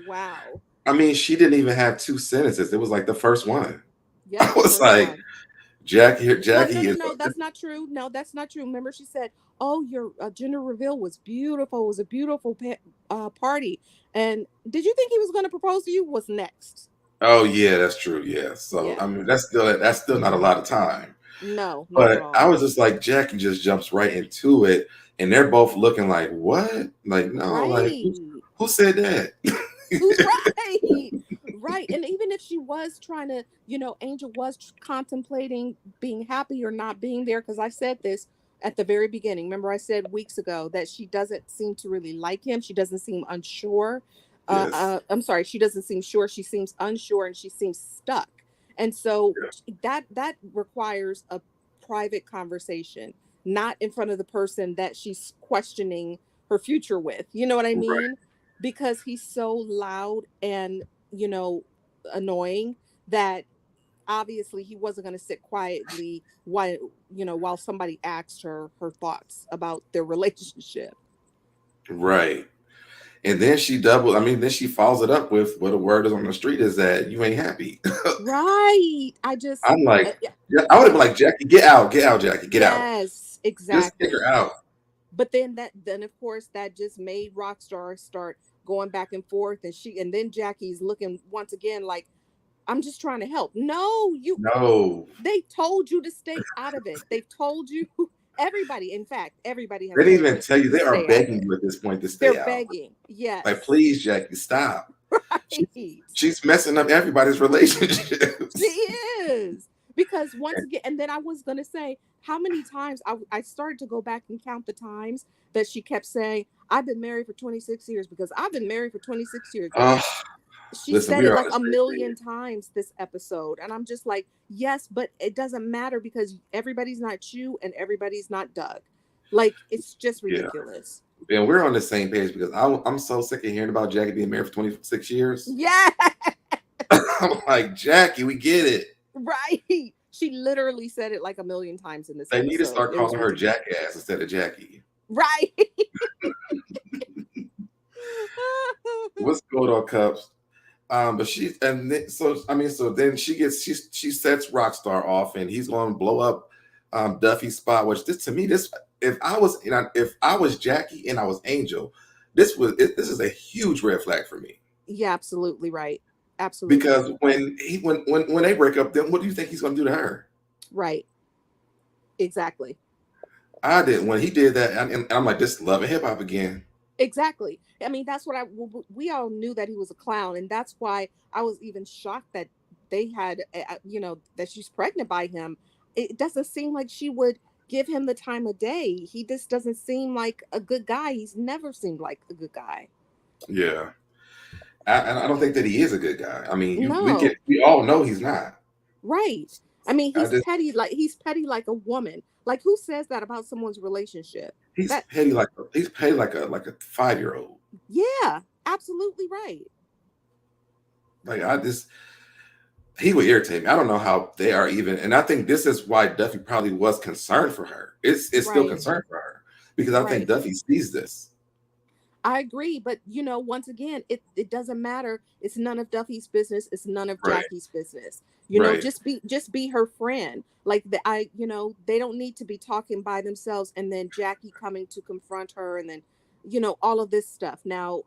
[SPEAKER 3] wow.
[SPEAKER 2] I mean, she didn't even have two sentences. It was like the first one.
[SPEAKER 3] Yeah,
[SPEAKER 2] I was like, Jackie is.
[SPEAKER 3] No, that's not true. No, that's not true. Remember, she said, "Oh, your gender reveal was beautiful. It was a beautiful party." And did you think he was going to propose to you? Was next.
[SPEAKER 2] Oh yeah, that's true. Yeah. So I mean, that's still not a lot of time.
[SPEAKER 3] No,
[SPEAKER 2] but I was just like, Jackie just jumps right into it, and they're both looking like, what? Like, no, like, who said that?
[SPEAKER 3] Who's right? Right. And even if she was trying to, Angel was contemplating being happy or not being there, because I said this at the very beginning. Remember, I said weeks ago that she doesn't seem to really like him. She doesn't seem unsure. I'm sorry, she doesn't seem sure. She seems unsure, and she seems stuck. And so that requires a private conversation, not in front of the person that she's questioning her future with. You know what I mean? Right. Because he's so loud and, annoying that obviously he wasn't going to sit quietly while somebody asked her thoughts about their relationship.
[SPEAKER 2] Right. And then then she follows it up with what the word is on the street is that you ain't happy.
[SPEAKER 3] Right.
[SPEAKER 2] I'm like, I would have been like, Jackie, get out, Jackie, get out.
[SPEAKER 3] Yes, exactly.
[SPEAKER 2] Just kick her out.
[SPEAKER 3] But then of course that just made Rockstar start going back and forth, and then Jackie's looking once again like, I'm just trying to help. No. They told you to stay out of it. They've told you. Everybody, in fact, everybody has.
[SPEAKER 2] They didn't even tell you. They are begging you at this point to stay out.
[SPEAKER 3] They're begging. Yes.
[SPEAKER 2] Like, please, Jackie, stop.
[SPEAKER 3] Right.
[SPEAKER 2] She's messing up everybody's relationships.
[SPEAKER 3] She is. Because once again, and then I was going to say, how many times I started to go back and count the times that she kept saying, I've been married for 26 years, because I've been married for 26 years. She
[SPEAKER 2] Listen,
[SPEAKER 3] said
[SPEAKER 2] we
[SPEAKER 3] it
[SPEAKER 2] are on
[SPEAKER 3] like
[SPEAKER 2] the
[SPEAKER 3] a
[SPEAKER 2] same
[SPEAKER 3] million
[SPEAKER 2] page.
[SPEAKER 3] times this episode. And I'm just like, yes, but it doesn't matter because everybody's not you and everybody's not Doug. Like, it's just
[SPEAKER 2] Yeah.
[SPEAKER 3] ridiculous.
[SPEAKER 2] And we're on the same page because I'm so sick of hearing about Jackie being married for 26 years.
[SPEAKER 3] Yeah.
[SPEAKER 2] I'm like, Jackie, we get it.
[SPEAKER 3] Right. She literally said it like a million times in this
[SPEAKER 2] They need to
[SPEAKER 3] episode.
[SPEAKER 2] start
[SPEAKER 3] It was
[SPEAKER 2] calling her
[SPEAKER 3] ridiculous.
[SPEAKER 2] Jackass instead of Jackie.
[SPEAKER 3] Right.
[SPEAKER 2] What's going on, Cups? But so then she sets Rockstar off, and he's going to blow up Duffy's spot. Which this to me, this if I was Jackie and I was Angel, this is a huge red flag for me.
[SPEAKER 3] Yeah, absolutely right. Absolutely.
[SPEAKER 2] Because when they break up, then what do you think he's going to do to her?
[SPEAKER 3] Right. Exactly.
[SPEAKER 2] I did when he did that, and I'm like, this love and hip hop again.
[SPEAKER 3] Exactly. I mean, that's what we all knew that he was a clown. And that's why I was even shocked that they had, that she's pregnant by him. It doesn't seem like she would give him the time of day. He just doesn't seem like a good guy. He's never seemed like a good guy.
[SPEAKER 2] Yeah. I don't think that he is a good guy. I mean,
[SPEAKER 3] No.
[SPEAKER 2] we all know he's not.
[SPEAKER 3] Right. I mean, he's petty like a woman. Like, who says that about someone's relationship?
[SPEAKER 2] He's petty like a 5-year-old.
[SPEAKER 3] Yeah, absolutely right.
[SPEAKER 2] Like he would irritate me. I don't know how they are even, and I think this is why Duffy probably was concerned for her. It's still concerned for her because I think Duffy sees this.
[SPEAKER 3] I agree, but once again, it doesn't matter. It's none of Duffy's business. It's none of Jackie's business. Just be her friend. Like they don't need to be talking by themselves and then Jackie coming to confront her and then all of this stuff. Now,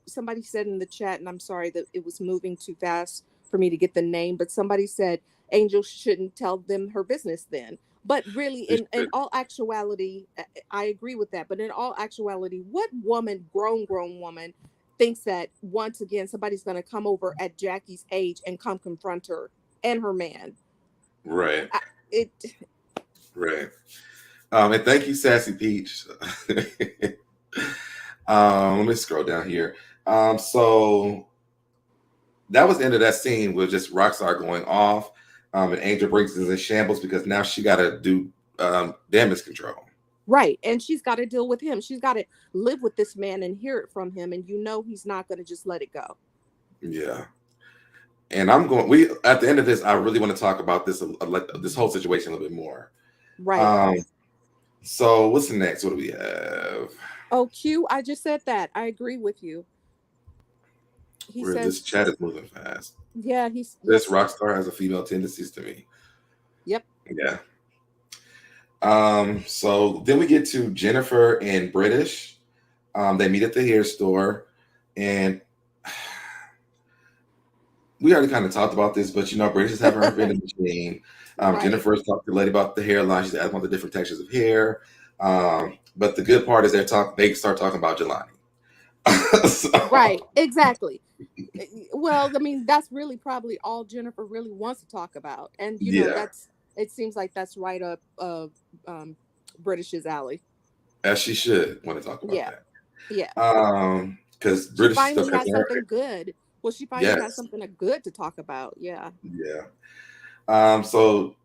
[SPEAKER 3] somebody said in the chat, and I'm sorry that it was moving too fast for me to get the name, but somebody said Angel shouldn't tell them her business then. But really, in all actuality, I agree with that. But in all actuality, what grown woman, thinks that once again somebody's going to come over at Jackie's age and come confront her and her man?
[SPEAKER 2] Right. Right. And thank you, Sassy Peach. Let me scroll down here. So that was the end of that scene with just Rockstar going off. And Angel Brinks is in shambles because now she got to do damage control.
[SPEAKER 3] Right. And she's got to deal with him. She's got to live with this man and hear it from him. And he's not going to just let it go.
[SPEAKER 2] Yeah. And at the end of this, I really want to talk about this whole situation a little bit more.
[SPEAKER 3] Right.
[SPEAKER 2] So what's the next? What do we have?
[SPEAKER 3] Oh, Q, I just said that. I agree with you. He says
[SPEAKER 2] this chat is moving fast.
[SPEAKER 3] Yeah,
[SPEAKER 2] this Rockstar has a female tendencies to me.
[SPEAKER 3] Yep.
[SPEAKER 2] Yeah. So then we get to Jennifer and British. They meet at the hair store, and we already kind of talked about this, but British is having her vending machine. Jennifer's talking to the lady about the hairline. She's asking about the different textures of hair. But the good part is they start talking about Jelani.
[SPEAKER 3] Right, exactly. Well, I mean, that's really probably all Jennifer really wants to talk about, and it seems like that's right up British's alley.
[SPEAKER 2] As she should want to talk about that.
[SPEAKER 3] Yeah.
[SPEAKER 2] Because British
[SPEAKER 3] finally has something good. Well, she finally has something good to talk about. Yeah.
[SPEAKER 2] Yeah. So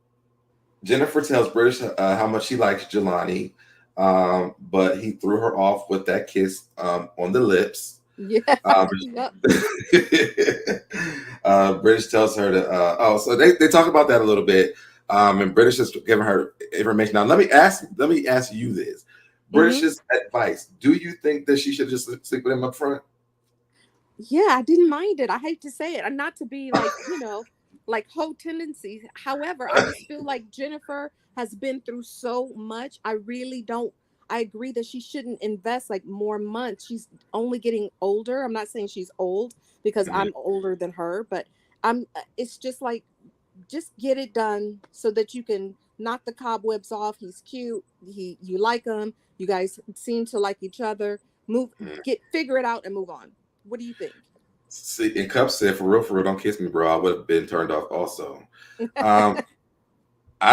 [SPEAKER 2] Jennifer tells British how much she likes Jelani, but he threw her off with that kiss on the lips.
[SPEAKER 3] Yeah.
[SPEAKER 2] British tells her to so they talk about that a little bit. And British is giving her information. Now let me ask you this. British's advice. Do you think that she should just sleep with him up front?
[SPEAKER 3] Yeah, I didn't mind it. I hate to say it. And not to be like, like whole tendencies. However, I just feel like Jennifer has been through so much. I agree that she shouldn't invest like more months. She's only getting older. I'm not saying she's old because I'm older than her, but it's just like, just get it done so that you can knock the cobwebs off. He's cute. You like him. You guys seem to like each other. Figure it out and move on. What do you think?
[SPEAKER 2] See, and Cup said, for real, don't kiss me, bro. I would have been turned off also. I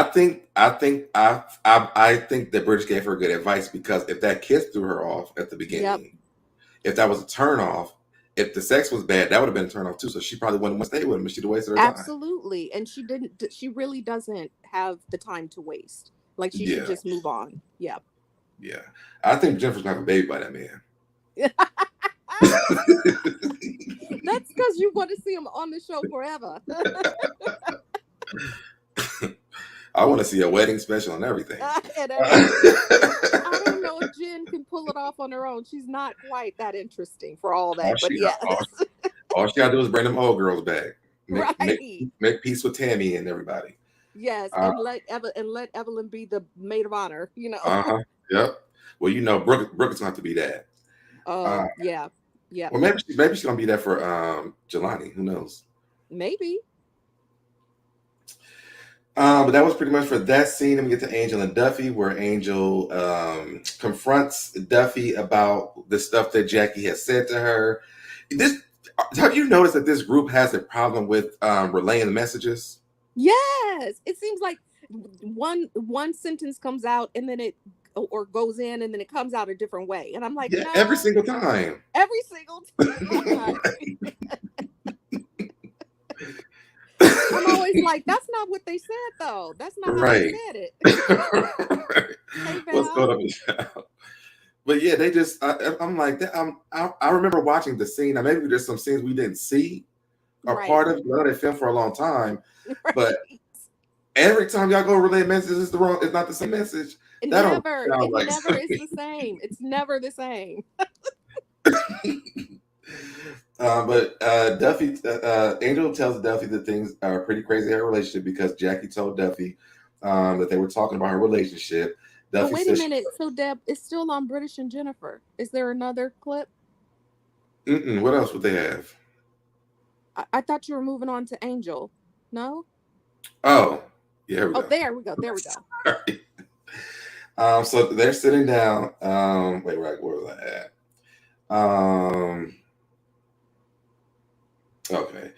[SPEAKER 2] think that British gave her good advice because if that kiss threw her off at the beginning, if that was a turn off, if the sex was bad, that would have been a turn off too. So she probably wouldn't want to stay with him, but she'd have wasted her time.
[SPEAKER 3] Absolutely. And she really doesn't have the time to waste. Like, she should
[SPEAKER 2] Yeah.
[SPEAKER 3] just move on. Yeah.
[SPEAKER 2] Yeah. I think Jennifer's gonna have a baby by that man.
[SPEAKER 3] That's because you want to see him on the show forever.
[SPEAKER 2] I want to see a wedding special and everything.
[SPEAKER 3] And I don't know if Jen can pull it off on her own. She's not quite that interesting for all that. But yeah.
[SPEAKER 2] All she gotta do is bring them old girls back.
[SPEAKER 3] Right.
[SPEAKER 2] Make peace with Tami and everybody.
[SPEAKER 3] Yes, and let Evelyn be the maid of honor, you know.
[SPEAKER 2] Yep. Well, you know, Brooke is gonna have to be that.
[SPEAKER 3] Yeah.
[SPEAKER 2] Well, maybe she's gonna be that for Jelani. Who knows?
[SPEAKER 3] Maybe.
[SPEAKER 2] But that was pretty much for that scene. Then we get to Angel and Duffy, where Angel confronts Duffy about the stuff that Jackie has said to her. Have you noticed that this group has a problem with relaying the messages?
[SPEAKER 3] Yes, it seems like one sentence comes out and then it goes in and then it comes out a different way, and I'm like,
[SPEAKER 2] yeah,
[SPEAKER 3] no,
[SPEAKER 2] every single time.
[SPEAKER 3] Every single time. I'm always like, that's not what they said, though. That's not how they said it. Hey,
[SPEAKER 2] what's going on with that? But yeah, they just, I'm like, I remember watching the scene. Now, maybe there's some scenes we didn't see or part of it. I know they filmed for a long time. Right. But every time y'all go relay a message, it's not the same message.
[SPEAKER 3] It never is the same. It's never the same.
[SPEAKER 2] But Duffy, Angel tells Duffy that things are pretty crazy in her relationship because Jackie told Duffy that they were talking about her relationship. Duffy
[SPEAKER 3] wait a minute. So Deb, it's still on British and Jennifer. Is there another clip?
[SPEAKER 2] What else would they have?
[SPEAKER 3] I thought you were moving on to Angel. No?
[SPEAKER 2] Oh, yeah. Here we go.
[SPEAKER 3] There we go. There we go.
[SPEAKER 2] Right. So they're sitting down. Wait, right, where was I at? Okay.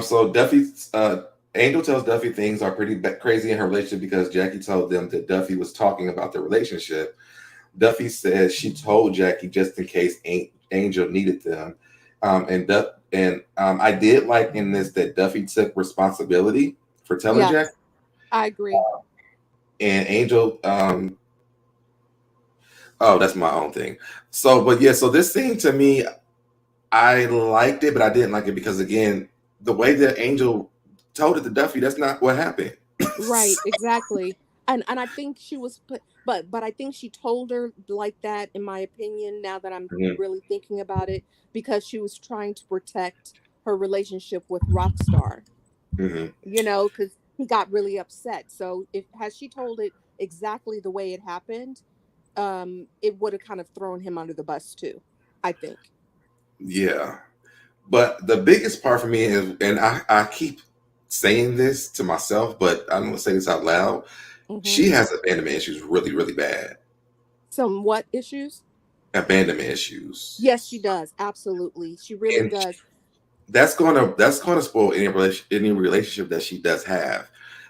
[SPEAKER 2] So Duffy, Angel tells Duffy things are pretty crazy in her relationship because Jackie told them that Duffy was talking about their relationship. Duffy says she told Jackie just in case Angel needed them. And I did like in this that Duffy took responsibility for telling Jackie.
[SPEAKER 3] I agree.
[SPEAKER 2] And Angel, that's my own thing. So this scene to me, I liked it, but I didn't like it because, again, the way that Angel told it to Duffy, that's not what happened.
[SPEAKER 3] Right, exactly. And I think she was but I think she told her like that, in my opinion, now that I'm really thinking about it, because she was trying to protect her relationship with Rockstar. You know, because he got really upset. So had she told it exactly the way it happened, it would have kind of thrown him under the bus too, I think.
[SPEAKER 2] Yeah. But the biggest part for me is, and I keep saying this to myself, but I don't want to say this out loud. She has abandonment issues really, really bad.
[SPEAKER 3] Some what issues?
[SPEAKER 2] Abandonment issues.
[SPEAKER 3] Yes, she does. Absolutely. She really does.
[SPEAKER 2] That's gonna spoil any relationship that she does have,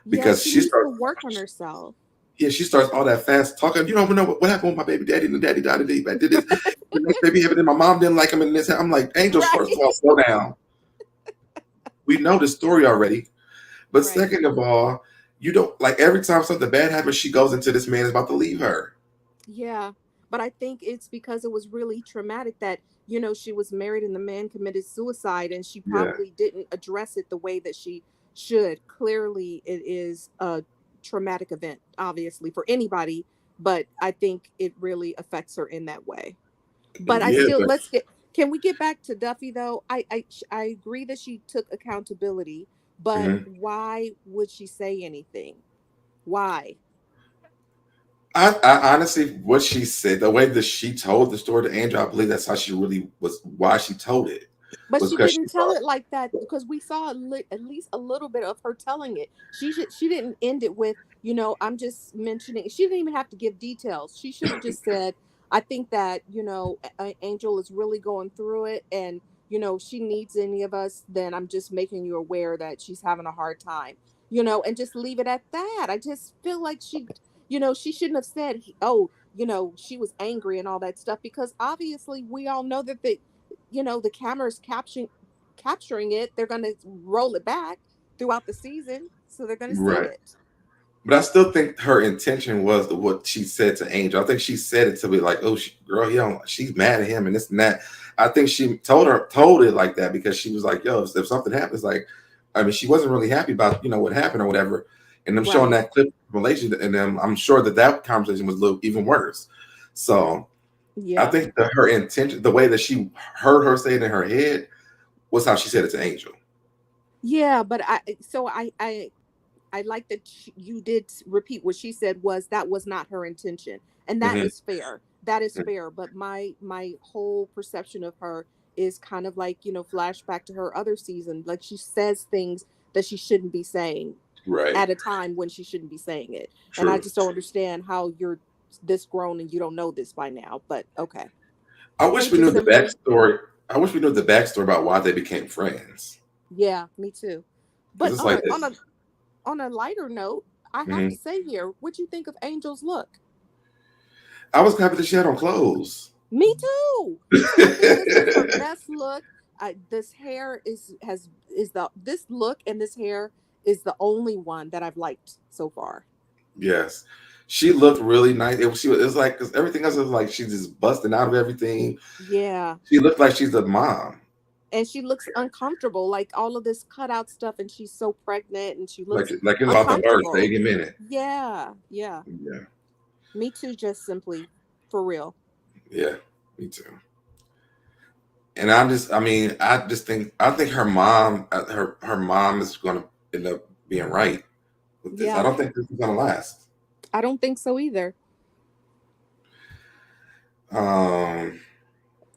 [SPEAKER 2] because she
[SPEAKER 3] needs
[SPEAKER 2] starts
[SPEAKER 3] to work on herself.
[SPEAKER 2] Yeah, she starts all that fast talking. You don't know what happened with my baby daddy, and the daddy died, and I did this. The next baby happened, and my mom didn't like him in this. I'm like, Angel, first of all, slow down. We know the story already. But second of all, you don't, like, every time something bad happens, she goes into this man is about to leave her.
[SPEAKER 3] Yeah. But I think it's because it was really traumatic that, you know, she was married and the man committed suicide, and she probably didn't address it the way that she should. Clearly, it is a traumatic event, obviously, for anybody, but I think it really affects her in that way. But can we get back to Duffy though? I agree that she took accountability, but why would she say anything? Why?
[SPEAKER 2] I honestly, what she said, the way that she told the story to Angel, I believe that's how she really was, why she told it.
[SPEAKER 3] But she didn't tell it like that, because we saw at least a little bit of her telling it. She didn't end it with, you know, I'm just mentioning. She didn't even have to give details. She should have just said, I think that, you know, Angel is really going through it, and, you know, she needs any of us, then I'm just making you aware that she's having a hard time, you know, and just leave it at that. I just feel like she shouldn't have said, oh, you know, she was angry and all that stuff, because obviously we all know that the camera's capturing it, they're going to roll it back throughout the season, so they're going to see
[SPEAKER 2] Right.
[SPEAKER 3] it.
[SPEAKER 2] But I still think her intention was what she said to Angel. I think she said it to be like, "Oh, girl, she's mad at him and this and that." I think she told it like that because she was like, "Yo, if something happens, like, I mean, she wasn't really happy about what happened or whatever." And them showing
[SPEAKER 3] Right.
[SPEAKER 2] that clip from Malaysia, and then I'm sure that conversation was a little even worse. So I
[SPEAKER 3] Yeah.
[SPEAKER 2] think that her intention, the way that she heard her say it in her head, was how she said it to Angel.
[SPEAKER 3] Yeah, but I like that you did repeat what she said, was that was not her intention, and that
[SPEAKER 2] Mhm.
[SPEAKER 3] is fair. That is fair. But my whole perception of her is kind of like, flashback to her other season. Like, she says things that she shouldn't be saying
[SPEAKER 2] Right.
[SPEAKER 3] at a time when she shouldn't be saying it. And I
[SPEAKER 2] True.
[SPEAKER 3] just don't understand how you're this grown and you don't know this by now. But okay.
[SPEAKER 2] I wish
[SPEAKER 3] Hey,
[SPEAKER 2] we knew
[SPEAKER 3] just
[SPEAKER 2] the
[SPEAKER 3] simply.
[SPEAKER 2] backstory. I wish we knew the backstory about why they became friends.
[SPEAKER 3] Yeah, me too.
[SPEAKER 2] Because
[SPEAKER 3] But
[SPEAKER 2] it's like this.
[SPEAKER 3] on a lighter note, I have to
[SPEAKER 2] Mhm.
[SPEAKER 3] say here, what you think of Angel's look?
[SPEAKER 2] I was happy that she had on clothes.
[SPEAKER 3] Me too. I think this was her best look. This hair is the this look and this hair is the only one that I've liked so far.
[SPEAKER 2] Yes, she looked really nice. It was like because everything else was like she's just busting out of everything.
[SPEAKER 3] Yeah.
[SPEAKER 2] She looked like she's a mom,
[SPEAKER 3] And she looks uncomfortable, like all of this cutout stuff, and she's so pregnant and she
[SPEAKER 2] like
[SPEAKER 3] looks
[SPEAKER 2] you're about to birth
[SPEAKER 3] uncomfortable.
[SPEAKER 2] any minute.
[SPEAKER 3] Yeah, yeah.
[SPEAKER 2] Yeah,
[SPEAKER 3] Me too, just simply for real.
[SPEAKER 2] yeah, me too. And I think her mom is going to end up being right with this. I
[SPEAKER 3] Yeah.
[SPEAKER 2] don't think this is going to last.
[SPEAKER 3] I don't think so either.
[SPEAKER 2] Um,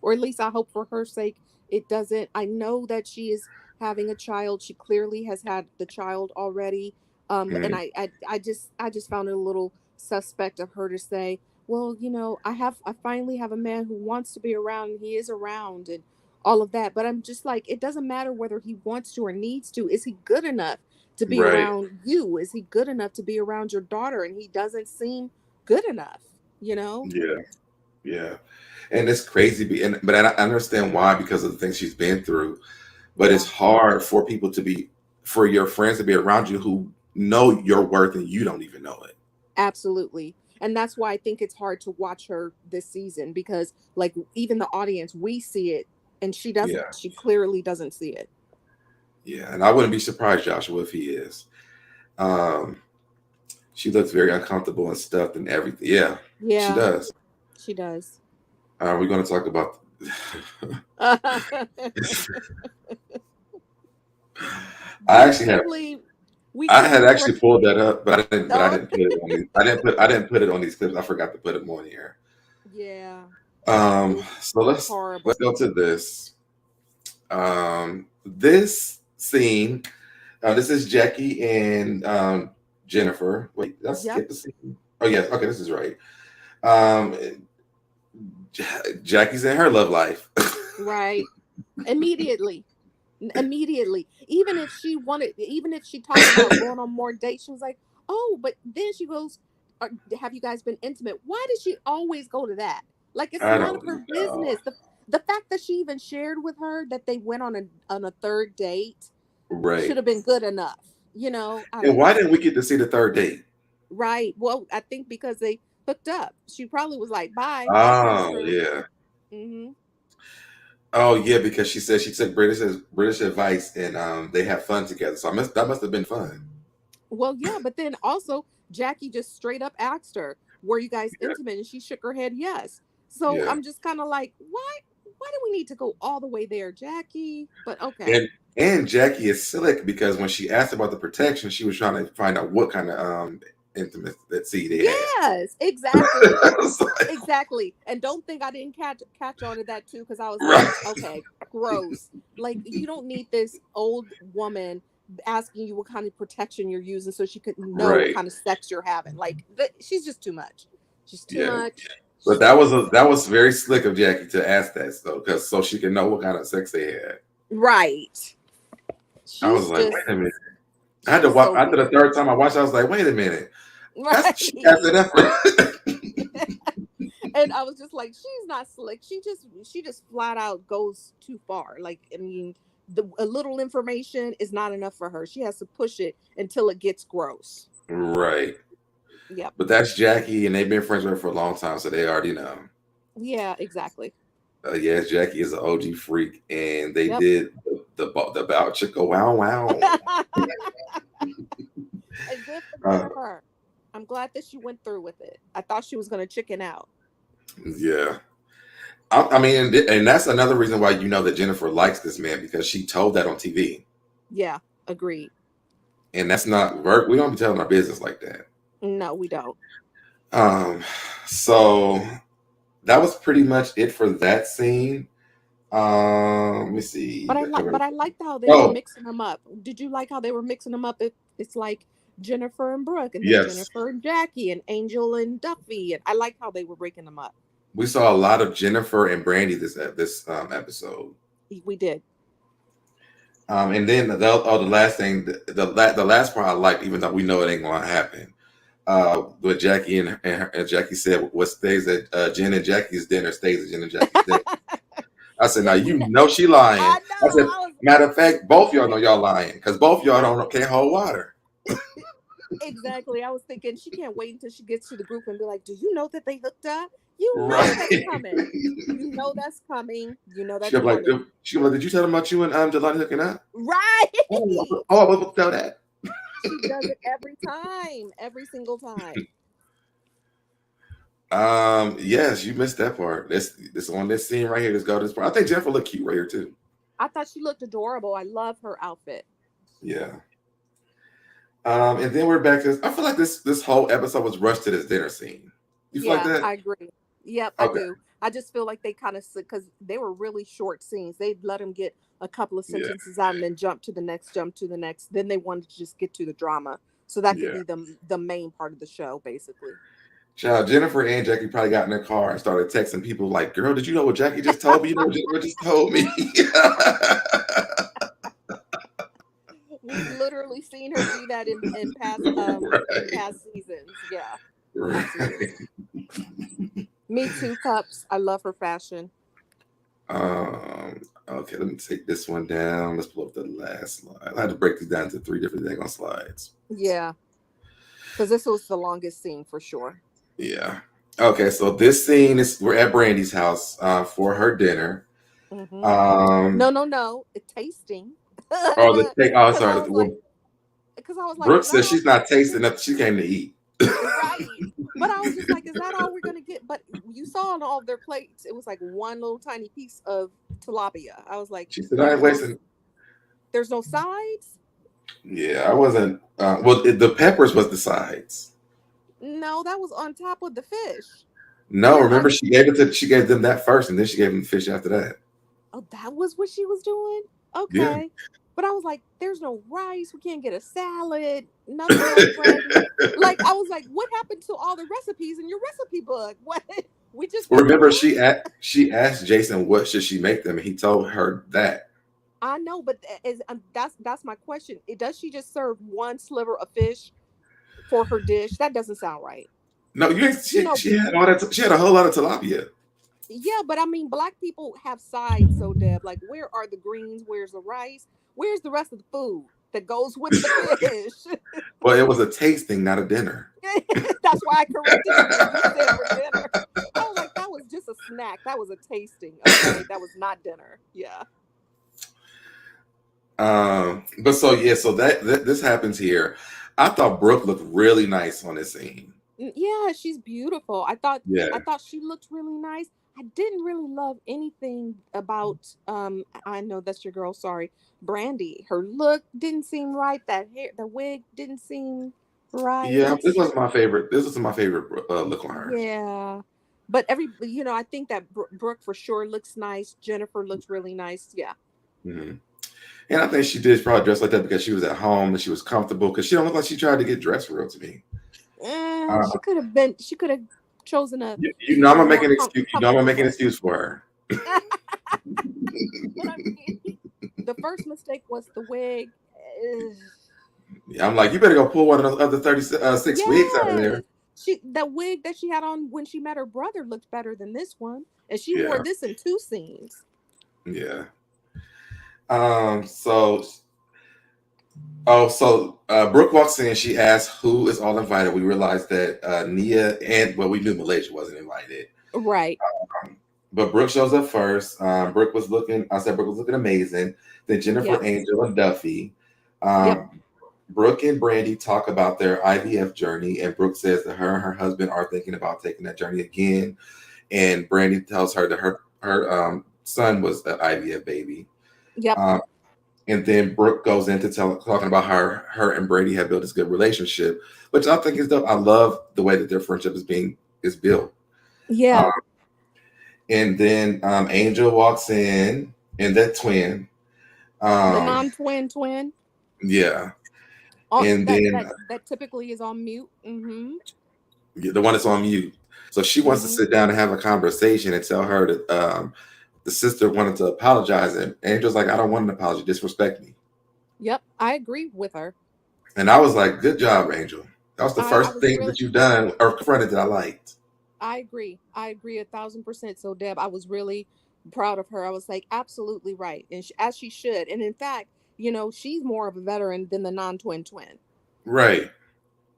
[SPEAKER 3] Or at least I hope for her sake it doesn't. I know that she is having a child. She clearly has had the child already. And
[SPEAKER 2] mm,
[SPEAKER 3] I just found it a little suspect of her to say, well, I finally have a man who wants to be around, and he is around, and all of that. But I'm just like, it doesn't matter whether he wants to or needs to. Is he good enough to be
[SPEAKER 2] right.
[SPEAKER 3] around you? Is he good enough to be around your daughter? And he doesn't seem good enough, you know?
[SPEAKER 2] Yeah. Yeah. And it's crazy, but I understand why because of the things she's been through. But it's
[SPEAKER 3] Yeah.
[SPEAKER 2] hard for your friends to be around you who know your worth and you don't even know it.
[SPEAKER 3] Absolutely. And that's why I think it's hard to watch her this season, because like even the audience, we see it and she doesn't.
[SPEAKER 2] Yeah.
[SPEAKER 3] She clearly doesn't see it.
[SPEAKER 2] Yeah. And I wouldn't be surprised, Joshua, if he is. Um, she looks very uncomfortable and stuffed and everything. Yeah, she
[SPEAKER 3] Yeah,
[SPEAKER 2] does.
[SPEAKER 3] she does.
[SPEAKER 2] We're going to talk about. I
[SPEAKER 3] Just
[SPEAKER 2] actually have.
[SPEAKER 3] simply we
[SPEAKER 2] I
[SPEAKER 3] can
[SPEAKER 2] had
[SPEAKER 3] refresh.
[SPEAKER 2] actually pulled that up, but I didn't. But I
[SPEAKER 3] Oh,
[SPEAKER 2] didn't put it on these. I didn't put it on these clips. I forgot to put them on here.
[SPEAKER 3] yeah.
[SPEAKER 2] So let's
[SPEAKER 3] Horrible.
[SPEAKER 2] go to this. This scene. This is Jackie and Jennifer. Wait, did I
[SPEAKER 3] Yep.
[SPEAKER 2] skip the scene? Oh yes, okay, this is right. Um, Jackie's in her love life.
[SPEAKER 3] Right. Immediately. Immediately. Even if she talked about going on more dates, she was like, oh, but then she goes, have you guys been intimate? Why does she always go to that? Like, it's
[SPEAKER 2] I
[SPEAKER 3] none of
[SPEAKER 2] don't
[SPEAKER 3] her
[SPEAKER 2] know.
[SPEAKER 3] business. The fact that she even shared with her that they went on a third date should
[SPEAKER 2] Right.
[SPEAKER 3] have been good enough. I
[SPEAKER 2] And
[SPEAKER 3] don't
[SPEAKER 2] why
[SPEAKER 3] know.
[SPEAKER 2] didn't we get to see the third date?
[SPEAKER 3] Right. Well, I think because they hooked up. She probably was like, bye,
[SPEAKER 2] Oh
[SPEAKER 3] sister.
[SPEAKER 2] yeah.
[SPEAKER 3] Hmm.
[SPEAKER 2] Oh yeah, because she said she took British advice and they have fun together. So that must have been fun.
[SPEAKER 3] Well, yeah, but then also Jackie just straight up asked her, "Were you guys
[SPEAKER 2] Yeah.
[SPEAKER 3] intimate?" And she shook her head yes. So
[SPEAKER 2] Yeah.
[SPEAKER 3] I'm just kind of like, why? Why do we need to go all the way there, Jackie? But okay.
[SPEAKER 2] And Jackie is slick because when she asked about the protection, she was trying to find out what kind of intimacy they had.
[SPEAKER 3] Yes, exactly.
[SPEAKER 2] I was like,
[SPEAKER 3] Exactly. And don't think I didn't catch on to that too, because I was like,
[SPEAKER 2] right,
[SPEAKER 3] okay, gross. Like, you don't need this old woman asking you what kind of protection you're using so she could know what
[SPEAKER 2] right,
[SPEAKER 3] kind of sex you're having. Like, she's just too much. She's too
[SPEAKER 2] yeah.
[SPEAKER 3] much.
[SPEAKER 2] But
[SPEAKER 3] She's too much.
[SPEAKER 2] that was very slick of Jackie to ask that though, because so she can know what kind of sex they had.
[SPEAKER 3] Right.
[SPEAKER 2] I was
[SPEAKER 3] She's
[SPEAKER 2] like,
[SPEAKER 3] just
[SPEAKER 2] wait a minute. I had to
[SPEAKER 3] she's
[SPEAKER 2] watch
[SPEAKER 3] so
[SPEAKER 2] after the
[SPEAKER 3] weird.
[SPEAKER 2] third time I watched. I was like, wait a minute. That's
[SPEAKER 3] Right.
[SPEAKER 2] she asked it up.
[SPEAKER 3] And And I was just like, she's not slick. She just flat out goes too far. Like, I mean, a little information is not enough for her. She has to push it until it gets gross.
[SPEAKER 2] Right.
[SPEAKER 3] Yep.
[SPEAKER 2] But that's Jackie, and they've been friends with her for a long time, so they already know.
[SPEAKER 3] Yeah, exactly.
[SPEAKER 2] Yes, Jackie is an OG freak, and they
[SPEAKER 3] Yep.
[SPEAKER 2] did the bow chicka wow wow.
[SPEAKER 3] And good for Jennifer. I'm glad that she went through with it. I thought she was going to chicken out.
[SPEAKER 2] Yeah. I mean, and that's another reason why you know that Jennifer likes this man, because she told that on TV.
[SPEAKER 3] Yeah, agreed.
[SPEAKER 2] And that's not work. We don't be telling our business like that.
[SPEAKER 3] No, we don't.
[SPEAKER 2] So that was pretty much it for that scene. Let me see.
[SPEAKER 3] But I liked how they were mixing them up. Did you like how they were mixing them up? It's like Jennifer and Brooke, and then
[SPEAKER 2] Yes.
[SPEAKER 3] Jennifer and Jackie, and Angel and Duffy, and I like how they were breaking them up.
[SPEAKER 2] We saw a lot of Jennifer and Brandi this episode.
[SPEAKER 3] We did.
[SPEAKER 2] And then the last thing, the last part I liked, even though we know it ain't gonna happen. What Jackie and Jackie said, what stays at Jen and Jackie's dinner stays at Jen and Jackie's dinner. I said, now you know she lying. I said, matter of fact, both y'all know y'all lying, because both y'all can't hold water.
[SPEAKER 3] Exactly. I was thinking she can't wait until she gets to the group and be like, do you know that they hooked up? You know that's coming. You know that's coming. You know that's coming.
[SPEAKER 2] She'll be like, did you tell them about you and Jelani hooking up?
[SPEAKER 3] Right.
[SPEAKER 2] Oh, I wasn't know that.
[SPEAKER 3] She does it every time. Every single time.
[SPEAKER 2] Yes, you missed that part. This on this scene right here. Let's go to this part. I think Jennifer looked cute right here too.
[SPEAKER 3] I thought she looked adorable. I love her outfit.
[SPEAKER 2] Yeah. And then we're back to this. I feel like this whole episode was rushed to this dinner scene. You feel like that?
[SPEAKER 3] I agree. Yep, okay. I do. I just feel like they kind of, because they were really short scenes. They'd let them get a couple of sentences out and then jump to the next. Then they wanted to just get to the drama. So that could be the main part of the show, basically.
[SPEAKER 2] Child, Jennifer and Jackie probably got in their car and started texting people like, girl, did you know what Jackie just told me? You know what Jennifer just told me?
[SPEAKER 3] We've literally seen her do that in past past seasons. Yeah.
[SPEAKER 2] Right.
[SPEAKER 3] Me too, Cups. I love her fashion.
[SPEAKER 2] Okay, let me take this one down. Let's pull up the last slide. I had to break these down to 3 different things on slides.
[SPEAKER 3] Yeah. Because this was the longest scene for sure.
[SPEAKER 2] Yeah. Okay, so this scene we're at Brandi's house for her dinner.
[SPEAKER 3] Mm-hmm. No. It's tasting.
[SPEAKER 2] Sorry. Because I was like, Brooke said she's not tasting nothing. She came to eat.
[SPEAKER 3] Right. But I was just like, is that all we're gonna get? But you saw on all of their plates, it was like one little tiny piece of tilapia. I was like,
[SPEAKER 2] she said, I ain't wasting.
[SPEAKER 3] There's no sides?
[SPEAKER 2] Yeah, I wasn't. The peppers was the sides.
[SPEAKER 3] No, that was on top of the fish.
[SPEAKER 2] No, remember she gave them that first, and then she gave them the fish after that.
[SPEAKER 3] Oh, that was what she was doing? Okay. Yeah. But I was like, there's no rice. We can't get a salad. Nothing like I was like, what happened to all the recipes in your recipe book? What? We just
[SPEAKER 2] remember she asked Jason what should she make them, and he told her that.
[SPEAKER 3] I know, but that's my question. Does she just serve one sliver of fish for her dish? That doesn't sound right.
[SPEAKER 2] No, she had all that. She had a whole lot of tilapia.
[SPEAKER 3] Yeah, but I mean, Black people have sides, so Deb. Like, where are the greens? Where's the rice? Where's the rest of the food that goes with the fish?
[SPEAKER 2] Well, it was a tasting, not a dinner.
[SPEAKER 3] That's why I corrected you. You said for dinner. I was like, that was just a snack. That was a tasting. Okay, that was not dinner. Yeah.
[SPEAKER 2] But so this happens here. I thought Brooke looked really nice on this scene.
[SPEAKER 3] Yeah, she's beautiful. I thought she looked really nice. I didn't really love anything about I know that's your girl, sorry, Brandi. Her look didn't seem right. That hair, the wig didn't seem right.
[SPEAKER 2] Yeah, this was my favorite look on her.
[SPEAKER 3] Yeah. But I think that Brooke for sure looks nice. Jennifer looks really nice. Yeah.
[SPEAKER 2] Mm-hmm. And I think she did probably dress like that because she was at home and she was comfortable, because she don't look like she tried to get dressed real to me.
[SPEAKER 3] She could have chosen a.
[SPEAKER 2] I'm gonna make an excuse. I'm gonna make an excuse for her.
[SPEAKER 3] But I mean, the first mistake was the wig.
[SPEAKER 2] Yeah, I'm like, you better go pull one of those other 36 wigs out of there.
[SPEAKER 3] that wig that she had on when she met her brother looked better than this one, and she wore
[SPEAKER 2] Yeah.
[SPEAKER 3] this in 2 scenes.
[SPEAKER 2] Yeah. So Brooke walks in. She asks who is all invited. We realized that Nia and we knew Malaysia wasn't invited.
[SPEAKER 3] Right.
[SPEAKER 2] But Brooke shows up first. Brooke was looking amazing. Then Jennifer,
[SPEAKER 3] Yes.
[SPEAKER 2] Angel, and Duffy.
[SPEAKER 3] Yep.
[SPEAKER 2] Brooke and Brandi talk about their IVF journey, and Brooke says that her and her husband are thinking about taking that journey again. And Brandi tells her that her son was an IVF baby.
[SPEAKER 3] Yep.
[SPEAKER 2] And then Brooke goes into talking about her and Brandi have built this good relationship, which I think is dope. I love the way that their friendship is built.
[SPEAKER 3] Yeah.
[SPEAKER 2] And then Angel walks in, and that twin.
[SPEAKER 3] The non-twin twin.
[SPEAKER 2] Yeah.
[SPEAKER 3] And that typically is on mute. Mm-hmm.
[SPEAKER 2] Yeah, the one that's on mute. So she wants to sit down and have a conversation and tell her that the sister wanted to apologize, and Angel's like, I don't want an apology. Disrespect me.
[SPEAKER 3] Yep, I agree with her.
[SPEAKER 2] And I was like, good job, Angel. That was the first thing that you've done or confronted that I liked.
[SPEAKER 3] I agree 1,000%. So Deb, I was really proud of her. I was like, absolutely right, and as she should. And in fact, she's more of a veteran than the non-twin twin.
[SPEAKER 2] Right.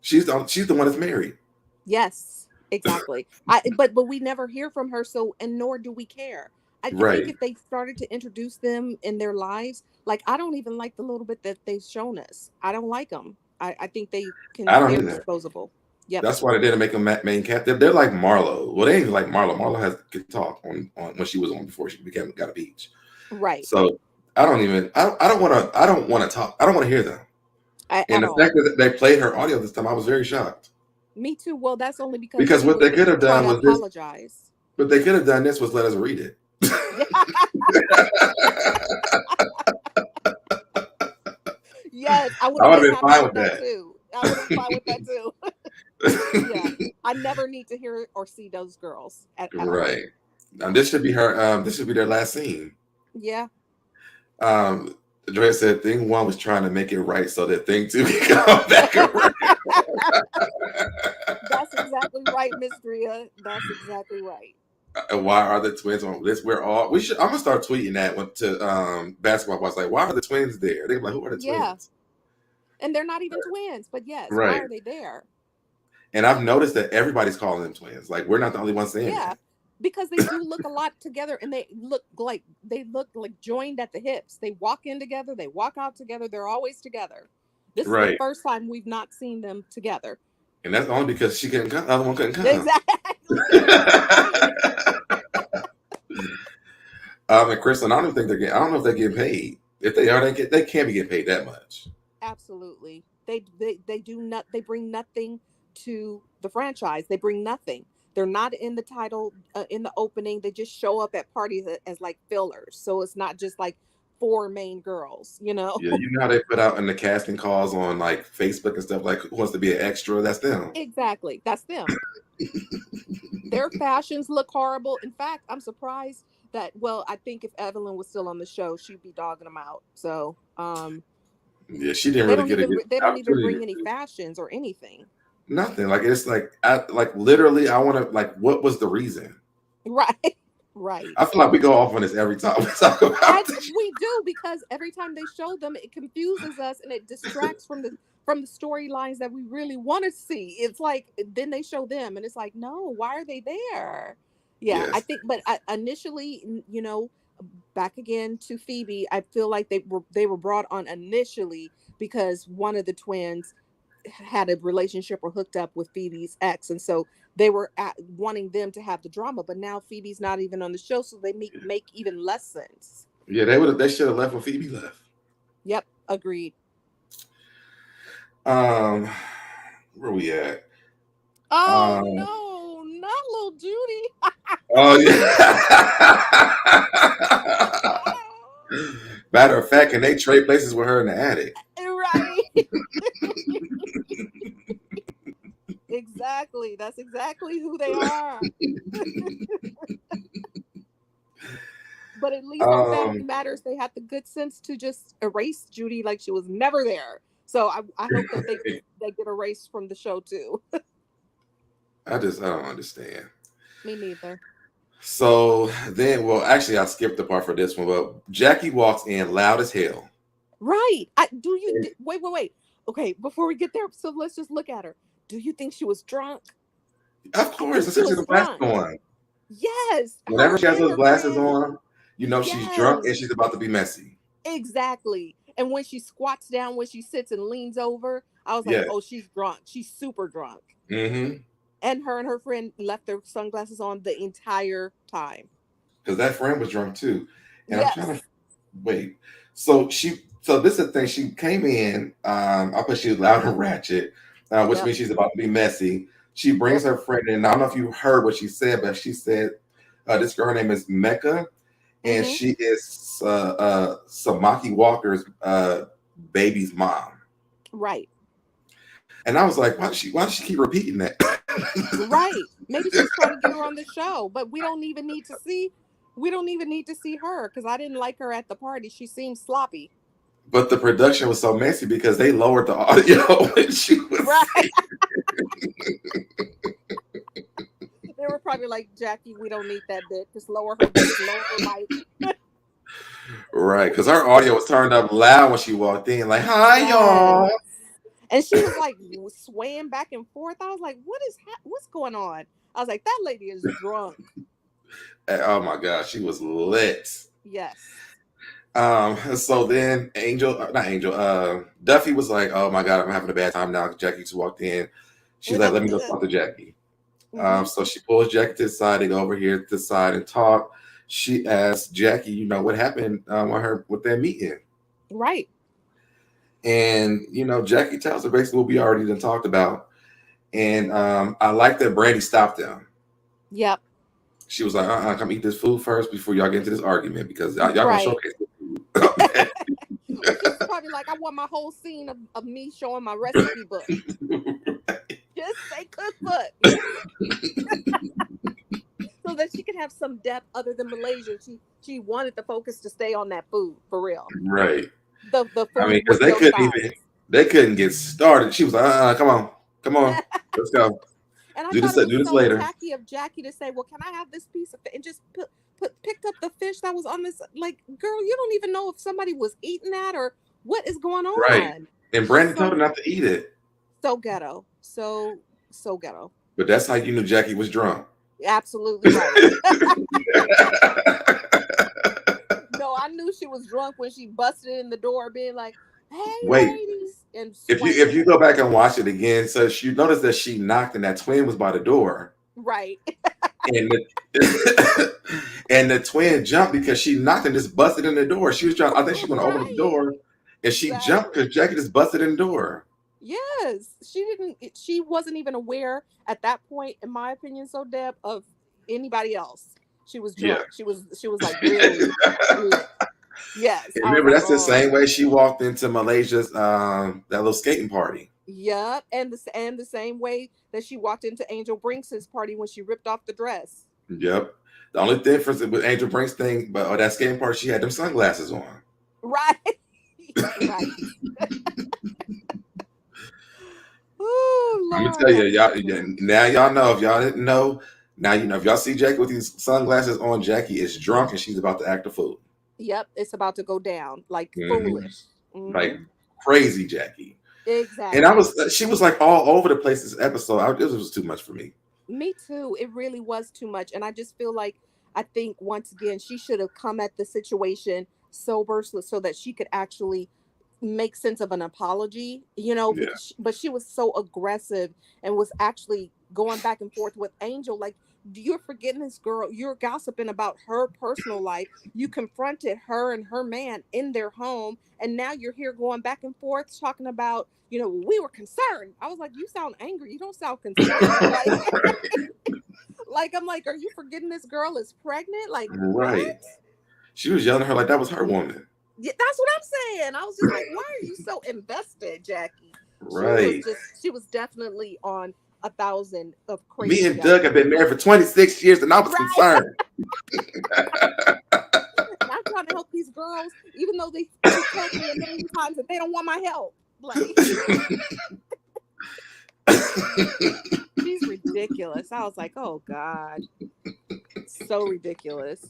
[SPEAKER 2] She's the one that's married.
[SPEAKER 3] Yes, exactly. But we never hear from her, so, and nor do we care. I think if they started to introduce them in their lives, like, I don't even like the little bit that they've shown us. I don't like them. I think they're disposable. Yep.
[SPEAKER 2] That's why they didn't make them main captain. They're like Marlo. Well, they ain't even like Marlo. Marlo could talk on when she was on before she got a beach.
[SPEAKER 3] Right.
[SPEAKER 2] So I don't want to talk. I don't want to hear them. And the fact that they played her audio this time, I was very shocked.
[SPEAKER 3] Me too. Well, that's only because
[SPEAKER 2] what they could have done was
[SPEAKER 3] apologize.
[SPEAKER 2] What they could have done was let us read it.
[SPEAKER 3] Yes, I would have been fine with that too. I would have been fine with that too. Yeah, I never need to hear or see those girls at
[SPEAKER 2] right. Now this should be her. This should be their last scene.
[SPEAKER 3] Yeah.
[SPEAKER 2] Dre said thing 1 was trying to make it right so that thing 2 can come back around.
[SPEAKER 3] That's exactly right, Miss Drea. That's exactly right.
[SPEAKER 2] Why are the twins on this? I'm gonna start tweeting that to BasketballWives. Like, why are the twins there? They're like, who are the twins?
[SPEAKER 3] Yeah. And they're not even twins, but yes, why are they there?
[SPEAKER 2] And I've noticed that everybody's calling them twins. Like, we're not the only ones saying that.
[SPEAKER 3] Because they do look a lot together, and they look like joined at the hips. They walk in together, they walk out together, they're always together. This is the first time we've not seen them together.
[SPEAKER 2] And that's only because she couldn't come. The other one couldn't come.
[SPEAKER 3] Exactly.
[SPEAKER 2] And Kristen, I don't know if they're getting paid. If they are, they can't be getting paid that much.
[SPEAKER 3] Absolutely. They do not. They bring nothing to the franchise. They bring nothing. They're not in the title, in the opening. They just show up at parties as like fillers. So it's not just like 4 main girls, Yeah,
[SPEAKER 2] you know how they put out in the casting calls on like Facebook and stuff, like who wants to be an extra? That's them.
[SPEAKER 3] Exactly. That's them. Their fashions look horrible. In fact, I'm surprised that, I think if Evelyn was still on the show, she'd be dogging them out. So,
[SPEAKER 2] yeah, she didn't really get it.
[SPEAKER 3] They don't even bring any fashions or anything.
[SPEAKER 2] Nothing. Like, it's like, literally, I want to, like, what was the reason?
[SPEAKER 3] Right.
[SPEAKER 2] I feel like we go off on this every time we talk about this.
[SPEAKER 3] We do, because every time they show them, it confuses us and it distracts from the storylines that we really want to see. It's like, then they show them and it's like, no, why are they there? Yeah, yes. I think, but initially, back again to Phoebe, I feel like they were brought on initially because one of the twins had a relationship or hooked up with Phoebe's ex, and so they were wanting them to have the drama. But now Phoebe's not even on the show, so they make even less sense.
[SPEAKER 2] Yeah, they should have left when Phoebe left.
[SPEAKER 3] Yep, agreed.
[SPEAKER 2] Where we at?
[SPEAKER 3] Oh no, not little Judy.
[SPEAKER 2] Oh yeah. Matter of fact, can they trade places with her in the attic?
[SPEAKER 3] Right. Exactly. That's exactly who they are. But at least on Family Matters, they had the good sense to just erase Judy like she was never there. So I hope that they get erased from the show too.
[SPEAKER 2] I don't understand.
[SPEAKER 3] Me neither.
[SPEAKER 2] So then, well, actually, I skipped the part for this one, but Jackie walks in loud as hell.
[SPEAKER 3] Right. Wait. Okay, before we get there, so let's just look at her. Do you think she was drunk?
[SPEAKER 2] Of
[SPEAKER 3] I think
[SPEAKER 2] course,
[SPEAKER 3] she
[SPEAKER 2] especially
[SPEAKER 3] was
[SPEAKER 2] the glasses
[SPEAKER 3] drunk.
[SPEAKER 2] on.
[SPEAKER 3] Yes,
[SPEAKER 2] Whenever
[SPEAKER 3] her
[SPEAKER 2] she has
[SPEAKER 3] and
[SPEAKER 2] those
[SPEAKER 3] her
[SPEAKER 2] glasses
[SPEAKER 3] friend.
[SPEAKER 2] on, you know she's drunk and
[SPEAKER 3] Yes,
[SPEAKER 2] she's about to be messy.
[SPEAKER 3] exactly. And when she squats down, when she sits and leans over, I was like,
[SPEAKER 2] Yeah.
[SPEAKER 3] oh, she's drunk. She's super drunk.
[SPEAKER 2] Mm-hmm.
[SPEAKER 3] And her friend left their sunglasses on the entire time.
[SPEAKER 2] Because that friend was drunk too. And I'm trying to
[SPEAKER 3] Yes.
[SPEAKER 2] wait. So this is the thing. She came in. I put she was loud and ratchet, which
[SPEAKER 3] Yep.
[SPEAKER 2] means she's about to be messy. She brings
[SPEAKER 3] Yep.
[SPEAKER 2] her friend in. I don't know if you heard what she said, but she said this girl, her name is Mecca, and
[SPEAKER 3] Mm-hmm.
[SPEAKER 2] she is Samaki Walker's baby's mom.
[SPEAKER 3] Right.
[SPEAKER 2] And I was like, why does she keep repeating that?
[SPEAKER 3] Right. Maybe she's trying to get her on the show, but we don't even need to see. We don't even need to see her because I didn't like her at the party. She seemed sloppy.
[SPEAKER 2] But the production was so messy because they lowered the audio when she was
[SPEAKER 3] Right. They were probably like, Jackie, we don't need that bit. Just lower her voice, lower her mic.
[SPEAKER 2] right, because her audio was turned up loud when she walked in, like, hi
[SPEAKER 3] Yes.
[SPEAKER 2] y'all.
[SPEAKER 3] And she was like swaying back and forth. I was like, what's going on? I was like, that lady is drunk.
[SPEAKER 2] Oh my gosh, she was lit.
[SPEAKER 3] Yes.
[SPEAKER 2] So then Duffy was like, oh my god, I'm having a bad time now. Jackie just walked in. She's like, let me go talk to Jackie.
[SPEAKER 3] Mm-hmm.
[SPEAKER 2] So she pulls Jackie to the side. They go over here to the side and talk. She asks Jackie, what happened with their meeting.
[SPEAKER 3] Right.
[SPEAKER 2] And Jackie tells her basically what we already done talked about. And I like that Brandi stopped them.
[SPEAKER 3] Yep.
[SPEAKER 2] She was like, come eat this food first before y'all get into this argument because y'all gonna
[SPEAKER 3] Right.
[SPEAKER 2] showcase the food.
[SPEAKER 3] She's probably like, I want my whole scene of me showing my recipe book. Just say cookbook. So that she could have some depth other than Malaysia. She wanted the focus to stay on that food for real.
[SPEAKER 2] Right.
[SPEAKER 3] The food.
[SPEAKER 2] I mean, because they couldn't get started. She was like, come on, let's go.
[SPEAKER 3] And I
[SPEAKER 2] do
[SPEAKER 3] thought
[SPEAKER 2] this
[SPEAKER 3] it was so
[SPEAKER 2] later.
[SPEAKER 3] tacky of Jackie to say, well, can I have this piece of fish? And just picked up the fish that was on this. Like, girl, you don't even know if somebody was eating that or what is going on.
[SPEAKER 2] Right. And Brandi told her not to eat it.
[SPEAKER 3] So ghetto. So ghetto.
[SPEAKER 2] But that's how you knew Jackie was drunk.
[SPEAKER 3] Absolutely right. No, I knew she was drunk when she busted in the door being like, hey, ladies. And
[SPEAKER 2] if you go back and watch it again, so you notice that she knocked and that twin was by the door.
[SPEAKER 3] Right.
[SPEAKER 2] And the twin jumped because she knocked and just busted in the door. She was trying, I think she went over the door and she jumped because Jackie just busted in the door.
[SPEAKER 3] Yes. She wasn't even aware at that point, in my opinion, Deb, of anybody else. She was drunk. Yeah. She was like really lit. Yes.
[SPEAKER 2] And remember, that's the same way she walked into Malaysia's that little skating party.
[SPEAKER 3] Yep. And the same way that she walked into Angel Brinks' party when she ripped off the dress.
[SPEAKER 2] Yep. The only difference with Angel Brinks thing, but that skating party, she had them sunglasses on.
[SPEAKER 3] Right. Right. Oh, Lord.
[SPEAKER 2] I'm gonna tell y'all now y'all know. If y'all didn't know, now you know. If y'all see Jackie with these sunglasses on, Jackie is drunk and she's about to act a fool.
[SPEAKER 3] Yep, it's about to go down like foolish,
[SPEAKER 2] like crazy Jackie.
[SPEAKER 3] Exactly.
[SPEAKER 2] And she was like all over the place this episode. This was too much for me.
[SPEAKER 3] Me too. It really was too much, and I just feel like I think once again she should have come at the situation sober so that she could actually make sense of an apology, but she was so aggressive and was actually going back and forth with Angel. Like, you're forgetting this girl. You're gossiping about her personal life. You confronted her and her man in their home. And now you're here going back and forth talking about, we were concerned. I was like, you sound angry. You don't sound concerned. Like, I'm like, are you forgetting this girl is pregnant? Like,
[SPEAKER 2] right.
[SPEAKER 3] What?
[SPEAKER 2] She was yelling at her like that was her woman.
[SPEAKER 3] Yeah, that's what I'm saying. I was just like, why are you so invested, Jackie?
[SPEAKER 2] Right.
[SPEAKER 3] She was definitely on 1,000 of crazy.
[SPEAKER 2] Me and Doug have been married for 26 years and I was concerned.
[SPEAKER 3] I'm trying to help these girls, even though they tell me a million times that they don't want my help. Like, she's ridiculous. ridiculous. I was like, oh God, so ridiculous.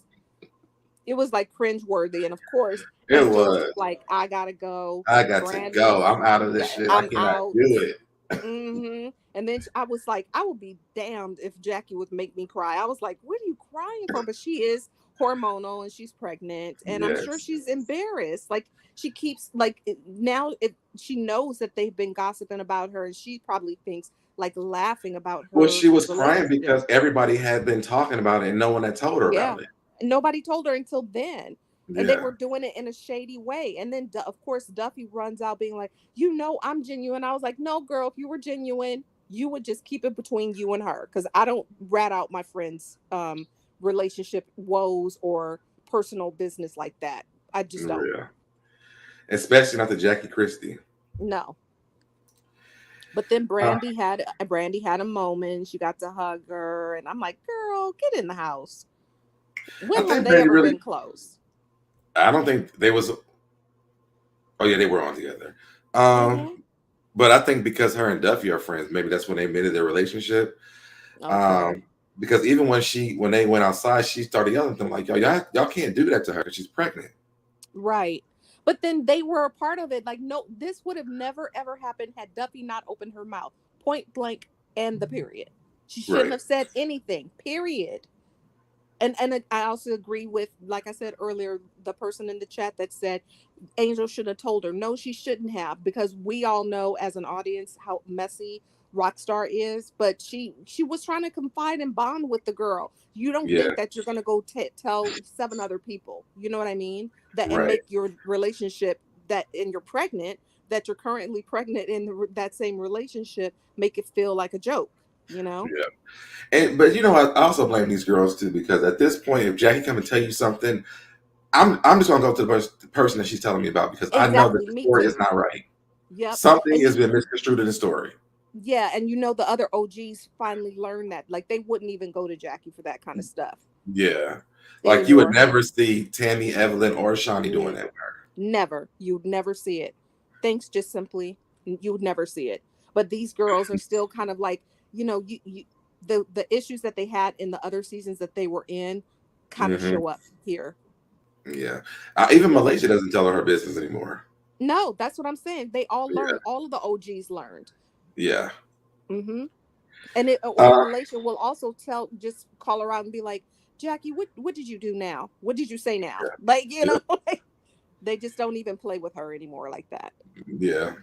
[SPEAKER 3] It was like cringeworthy. And of course,
[SPEAKER 2] It
[SPEAKER 3] Angel's
[SPEAKER 2] was.
[SPEAKER 3] like, I gotta go.
[SPEAKER 2] I got to go.
[SPEAKER 3] Brandy,
[SPEAKER 2] I'm out of
[SPEAKER 3] yeah,
[SPEAKER 2] this shit. I
[SPEAKER 3] I'm
[SPEAKER 2] cannot
[SPEAKER 3] out.
[SPEAKER 2] do it.
[SPEAKER 3] And then I was like, I would be damned if Jackie would make me cry. I was like, what are you crying for? But she is hormonal and she's pregnant, and I'm sure
[SPEAKER 2] Yes.
[SPEAKER 3] she's embarrassed. Like she keeps like now if she knows that they've been gossiping about her, and she probably thinks like laughing about
[SPEAKER 2] Well,
[SPEAKER 3] her
[SPEAKER 2] she was crying
[SPEAKER 3] relationship.
[SPEAKER 2] because everybody had been talking about it and no one had told her
[SPEAKER 3] Yeah.
[SPEAKER 2] about it.
[SPEAKER 3] Nobody told her until then. And they
[SPEAKER 2] Yeah.
[SPEAKER 3] were doing it in a shady way. And then, of course, Duffy runs out being like, you know, I'm genuine. I was like, no, girl, if you were genuine, you would just keep it between you and her. Because I don't rat out my friends' relationship woes or personal business like that. I just don't.
[SPEAKER 2] Yeah. Especially not the JackieChristie.
[SPEAKER 3] No. But then Brandi had a moment. She got to hug her. And I'm like, girl, get in the house. When have they ever been close?
[SPEAKER 2] I don't think they was. Oh yeah, they were on together. But I think because her and Duffy are friends, maybe that's when they admitted their relationship.
[SPEAKER 3] Okay.
[SPEAKER 2] Because even when they went outside, she started yelling at them like, y'all can't do that to her because she's pregnant.
[SPEAKER 3] Right. But then they were a part of it. Like, no, this would have never ever happened had Duffy not opened her mouth. Point blank and the period. She shouldn't have said anything. Period. And I also agree with, like I said earlier, the person in the chat that said Angel should have told her. No, she shouldn't have, because we all know as an audience how messy Rockstar is. But she was trying to confide and bond with the girl. You don't think that you're gonna go tell 7 other people. You know what I mean? That and make your relationship and you're pregnant, that you're currently pregnant in that same relationship, make it feel like a joke. You know?
[SPEAKER 2] Yeah. But you know, I also blame these girls too, because at this point, if Jackie come and tell you something, I'm just gonna go to the person that she's telling me about, because I know that the story is not right.
[SPEAKER 3] Yep.
[SPEAKER 2] Something has been misconstrued in the story.
[SPEAKER 3] Yeah, and you know the other OGs finally learned that. Like they wouldn't even go to Jackie for that kind of stuff.
[SPEAKER 2] Yeah. Like you would never see Tami, Evelyn, or Shaunie doing that with her.
[SPEAKER 3] Never. You'd never see it. Thanks, just simply, you would never see it. But these girls are still kind of like, you know, the issues that they had in the other seasons that they were in kind of show up here.
[SPEAKER 2] Yeah. Even Malaysia doesn't tell her business anymore.
[SPEAKER 3] No, that's what I'm saying. They all learned. All of the OGs learned.
[SPEAKER 2] Yeah.
[SPEAKER 3] And Malaysia will also just call her out and be like, Jackie, what did you do now? What did you say now? Yeah. Like, you know, like, they just don't even play with her anymore like that.
[SPEAKER 2] Yeah.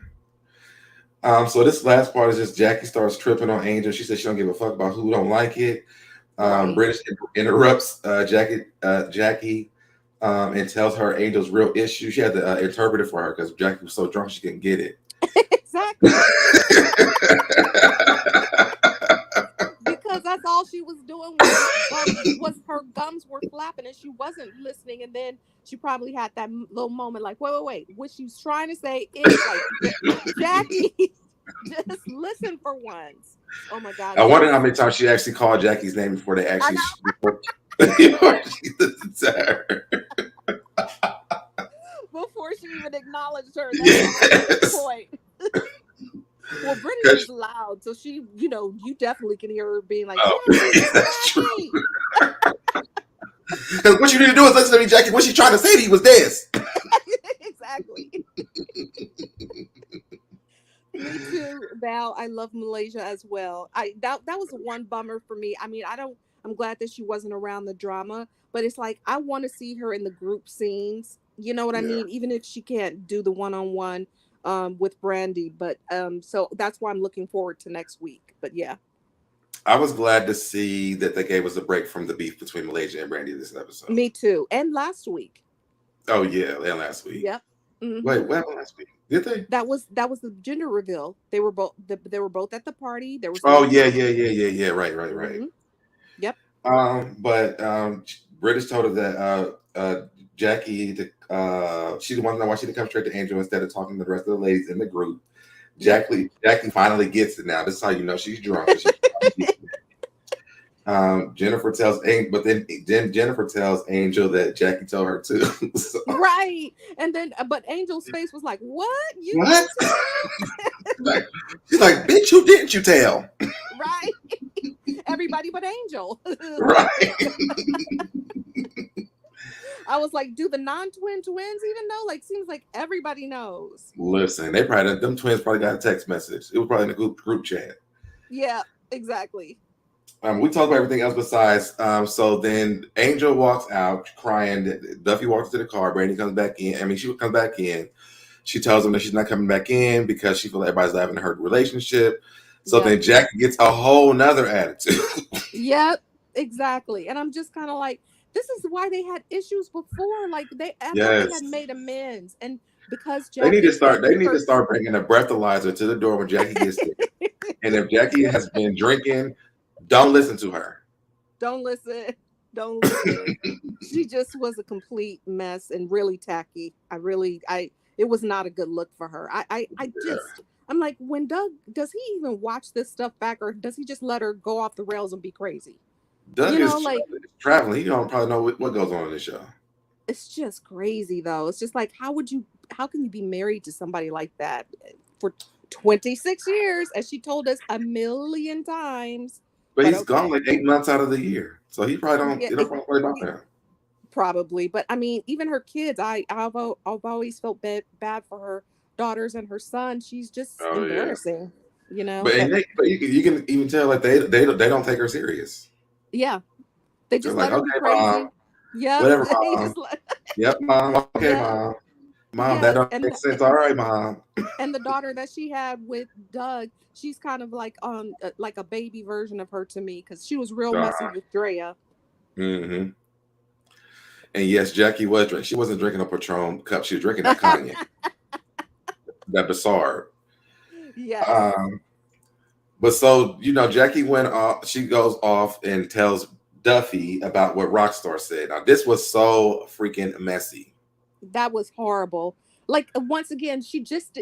[SPEAKER 2] So this last part is just Jackie starts tripping on Angel. She says she don't give a fuck about who don't like it. British interrupts Jackie and tells her Angel's real issue. She had to interpret it for her because Jackie was so drunk she couldn't get it.
[SPEAKER 3] Exactly. Because that's all she was doing was her gums were flapping and she wasn't listening. And then she probably had that little moment like, wait. What she's trying to say is like, Jackie, just listen for once. Oh my God.
[SPEAKER 2] I wonder how many times she actually called Jackie's name before they actually before she listened to her.
[SPEAKER 3] Before she even acknowledged her. That's the point. Well, Brittish is loud, so she, you know, you definitely can hear her being like,
[SPEAKER 2] that's true. Because what you need to do is listen to me, Jackie. What she's trying to say to you was this.
[SPEAKER 3] Exactly. Me too, Val. I love Malaysia as well. That was one bummer for me. I mean, I'm glad that she wasn't around the drama, but it's like I want to see her in the group scenes. You know what I mean? Even if she can't do the one-on-one with Brandi, but so that's why I'm looking forward to next week. But yeah,
[SPEAKER 2] I was glad to see that they gave us a break from the beef between Malaysia and Brandi this episode.
[SPEAKER 3] Me too. And last week.
[SPEAKER 2] Oh yeah, last week.
[SPEAKER 3] Yep.
[SPEAKER 2] Wait, what happened last week? Did they?
[SPEAKER 3] That was the gender reveal. They were both at the party. There was
[SPEAKER 2] yeah. Right.
[SPEAKER 3] Yep.
[SPEAKER 2] But British told her that Jackie she wanted to know why she didn't come straight to Angel instead of talking to the rest of the ladies in the group. Jackie finally gets it now. This is how you know she's drunk. Jennifer tells but then Jennifer tells Angel that Jackie told her too. So.
[SPEAKER 3] Right. And then but Angel's face was like, what?
[SPEAKER 2] She's like, bitch, who didn't you tell?
[SPEAKER 3] Right. everybody but Angel.
[SPEAKER 2] Right.
[SPEAKER 3] I was like, do the non-twin twins even know? Like, seems like everybody knows.
[SPEAKER 2] Listen, them twins probably got a text message. It was probably in a group chat.
[SPEAKER 3] Yeah, exactly.
[SPEAKER 2] We talked about everything else besides. So then Angel walks out crying. Duffy walks to the car. Brandi comes back in. I mean, she comes back in. She tells him that she's not coming back in because she feels like everybody's having her relationship. So then Jackie gets a whole nother attitude.
[SPEAKER 3] Yep, exactly. And I'm just kind of like, this is why they had issues before. Like I thought they had made amends, and because Jackie
[SPEAKER 2] They need to start. They need to start bringing a breathalyzer to the door when Jackie gets there. And if Jackie has been drinking, don't listen to her.
[SPEAKER 3] Don't listen. Don't listen. She just was a complete mess and really tacky. It was not a good look for her. I'm like, when Doug, does he even watch this stuff back, or does he just let her go off the rails and be crazy?
[SPEAKER 2] Doug is traveling. He don't probably know what goes on in the show.
[SPEAKER 3] It's just crazy though. It's just like, how can you be married to somebody like that for 26 years, as she told us 1,000,000 times?
[SPEAKER 2] But he's gone like 8 months out of the year. So he probably don't,
[SPEAKER 3] Yeah,
[SPEAKER 2] you don't worry about that.
[SPEAKER 3] Probably. But I mean, even her kids, I've always felt bad for her daughters and her son. She's just embarrassing, you know.
[SPEAKER 2] But you can even tell like they don't take her serious.
[SPEAKER 3] Yeah. They just let her be crazy. Mom.
[SPEAKER 2] Yeah. Whatever, Mom. Yep, Mom. Okay, Mom. Mom, that don't make sense. All right, Mom.
[SPEAKER 3] And the daughter that she had with Doug, she's kind of like like a baby version of her to me, because she was real messy with Drea.
[SPEAKER 2] Mm-hmm. And yes, Jackie was drinking. She wasn't drinking a Patron cup. She was drinking that cognac. That bizarre.
[SPEAKER 3] Yeah.
[SPEAKER 2] But so, Jackie went off. She goes off and tells Duffy about what Rockstar said. Now, this was so freaking messy.
[SPEAKER 3] That was horrible. Like, once again, she just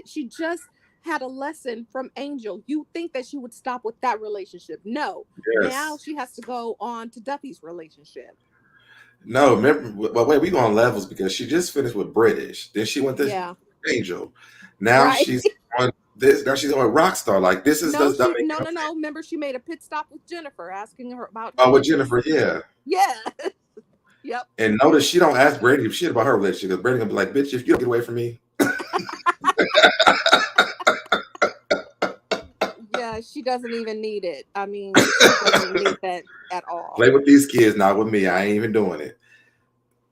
[SPEAKER 3] had a lesson from Angel. You think that she would stop with that relationship? No. Yes. Now she has to go on to Duffy's relationship.
[SPEAKER 2] No, remember, but wait, we go on levels, because she just finished with British. Then she went to Angel. Now she's on this. Now she's on Rockstar. Like, this is
[SPEAKER 3] no. Remember, she made a pit stop with Jennifer, asking her about.
[SPEAKER 2] Oh, with Jennifer, yeah.
[SPEAKER 3] Yeah. Yep.
[SPEAKER 2] And notice she don't ask Brandi shit about her relationship, because Brandi gonna be like, "Bitch, if you don't get away from me."
[SPEAKER 3] Yeah, she doesn't even need it. I mean, she doesn't need that at all.
[SPEAKER 2] Play with these kids, not with me. I ain't even doing it.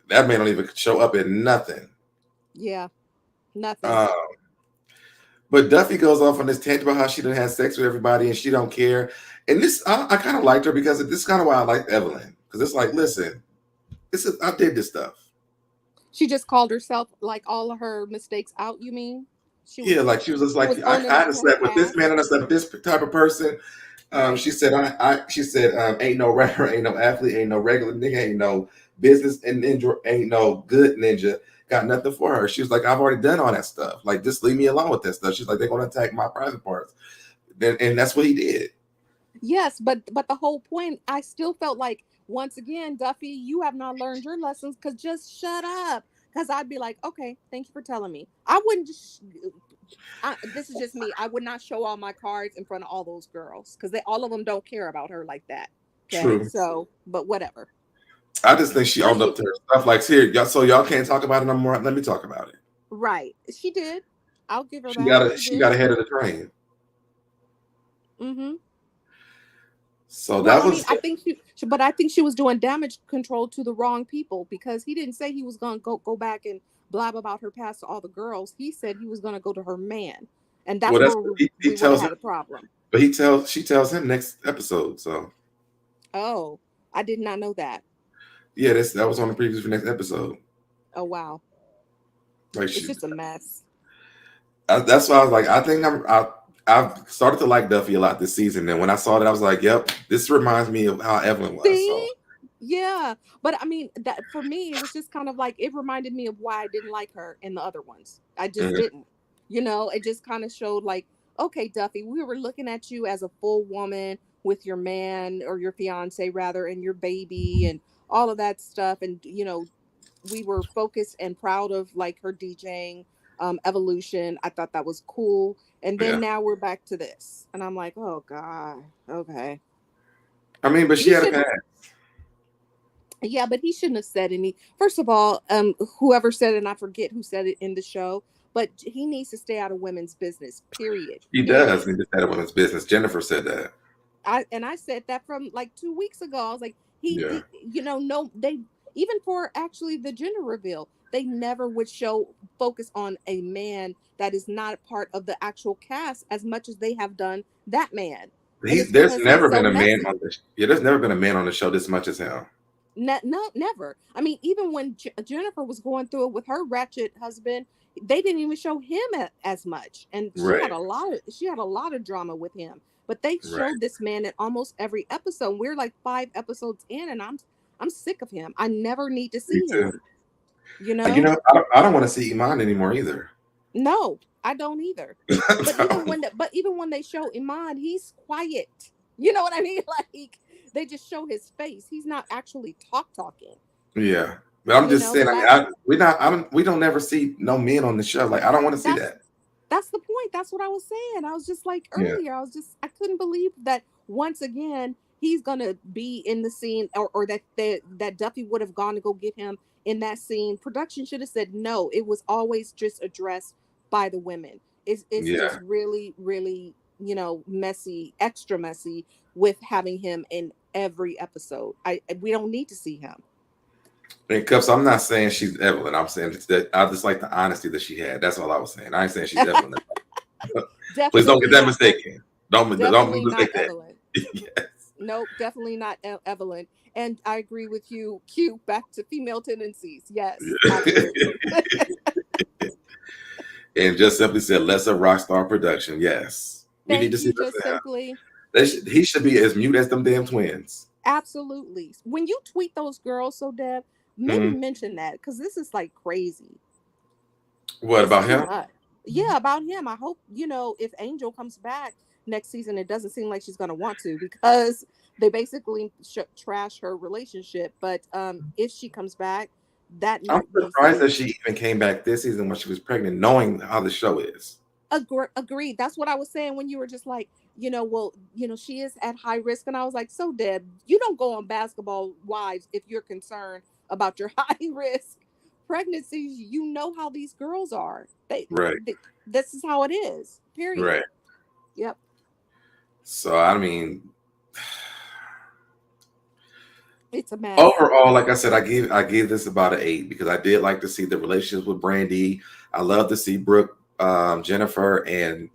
[SPEAKER 2] That man don't even show up at nothing.
[SPEAKER 3] Yeah, nothing.
[SPEAKER 2] But Duffy goes off on this tangent about how she done had sex with everybody and she don't care. And this, I kind of liked her, because this is kind of why I like Evelyn. Because it's like, listen, I did this stuff.
[SPEAKER 3] She just called herself, like, all of her mistakes out, you mean?
[SPEAKER 2] She was just like, I had slept with this man and I slept with this type of person. She said, ain't no rapper, ain't no athlete, ain't no regular nigga, ain't no business and ninja, ain't no good ninja. Got nothing for her. She was like, I've already done all that stuff. Like, just leave me alone with that stuff. She's like, they're going to attack my private parts. And that's what he did.
[SPEAKER 3] Yes, but the whole point, I still felt like, once again, Duffy, you have not learned your lessons, because just shut up. Because I'd be like, okay, thank you for telling me. I wouldn't this is just me. I would not show all my cards in front of all those girls, because all of them don't care about her like that. Okay? True. So, but whatever.
[SPEAKER 2] I just think she owned up to her stuff. Like, here, so y'all can't talk about it no more. Let me talk about it.
[SPEAKER 3] Right. She did. I'll give her that.
[SPEAKER 2] She got ahead of the train.
[SPEAKER 3] Mm-hmm.
[SPEAKER 2] So that was.
[SPEAKER 3] I think she was doing damage control to the wrong people, because he didn't say he was going to go back and blab about her past to all the girls. He said he was going to go to her man, and that's where he tells her the problem.
[SPEAKER 2] But she tells him next episode. So.
[SPEAKER 3] Oh, I did not know that.
[SPEAKER 2] Yeah, that was on the previous next episode.
[SPEAKER 3] Oh wow. Like, it's just a mess.
[SPEAKER 2] That's why I was like, I think I've started to like Duffy a lot this season. And when I saw that, I was like, yep, this reminds me of how Evelyn was.
[SPEAKER 3] See? So. Yeah. But I mean, that for me, it was just kind of like, it reminded me of why I didn't like her in the other ones. I just didn't. It just kind of showed like, okay, Duffy, we were looking at you as a full woman with your man, or your fiance rather, and your baby and all of that stuff. And, we were focused and proud of like her DJing evolution. I thought that was cool. And then now we're back to this. And I'm like, oh God, okay.
[SPEAKER 2] I mean, but she had a pass.
[SPEAKER 3] Yeah, but he shouldn't have said any. First of all, whoever said it, and I forget who said it in the show, but he needs to stay out of women's business. Period.
[SPEAKER 2] He does need to stay out of women's business. Jennifer said that.
[SPEAKER 3] I said that from like 2 weeks ago. I was like,
[SPEAKER 2] Yeah.
[SPEAKER 3] no, they even for actually the gender reveal, they never would focus on a man that is not part of the actual cast as much as they have done that man.
[SPEAKER 2] There's never been a man on the there's never been a man on the show this much as him.
[SPEAKER 3] No, never. I mean, even when Jennifer was going through it with her ratchet husband, they didn't even show him as much, and she had a lot of drama with him. But they showed this man in almost every episode. We're like 5 episodes in, and I'm sick of him. I never need to see him. You know,
[SPEAKER 2] I don't want to see Iman anymore either.
[SPEAKER 3] No, I don't either. But even when they show Iman, he's quiet. You know what I mean? Like they just show his face. He's not actually talking.
[SPEAKER 2] Yeah, but I'm just saying. We don't never see no men on the show. Like I don't want to see that.
[SPEAKER 3] That's the point. That's what I was saying. I was just like earlier. I couldn't believe that once again he's gonna be in the scene, or that Duffy would have gone to go get him in that scene. Production should have said no. It was always just addressed by the women. It's just really, really, messy, extra messy with having him in every episode. We don't need to see him.
[SPEAKER 2] And Cups, I'm not saying she's Evelyn. I'm saying that I just like the honesty that she had. That's all I was saying. I ain't saying she's Evelyn. Please don't get that mistaken. Don't mistake that.
[SPEAKER 3] Yes. Nope, definitely not Evelyn. And I agree with you. Q, back to female tendencies. Yes.
[SPEAKER 2] And just simply said, lesser rock star production. Yes. We need to see that. He should be as mute as them damn twins.
[SPEAKER 3] Absolutely. When you tweet those girls, Deb, maybe mention that, because this is like crazy.
[SPEAKER 2] What about him?
[SPEAKER 3] Yeah, about him. I hope, if Angel comes back next season, it doesn't seem like she's going to want to, because they basically trash her relationship. But if she comes back, I'm
[SPEAKER 2] surprised that she even came back this season when she was pregnant, knowing how the show is.
[SPEAKER 3] Agreed. That's what I was saying when you were just like, she is at high risk. And I was like, so Deb, you don't go on Basketball Wives if you're concerned about your high risk pregnancies. You know how these girls are. This is how it is. Period.
[SPEAKER 2] Right.
[SPEAKER 3] Yep.
[SPEAKER 2] So, I mean,
[SPEAKER 3] it's a mess.
[SPEAKER 2] Overall, like I said, I gave this about an 8 because I did like to see the relationships with Brandi. I love to see Brooke, Jennifer, and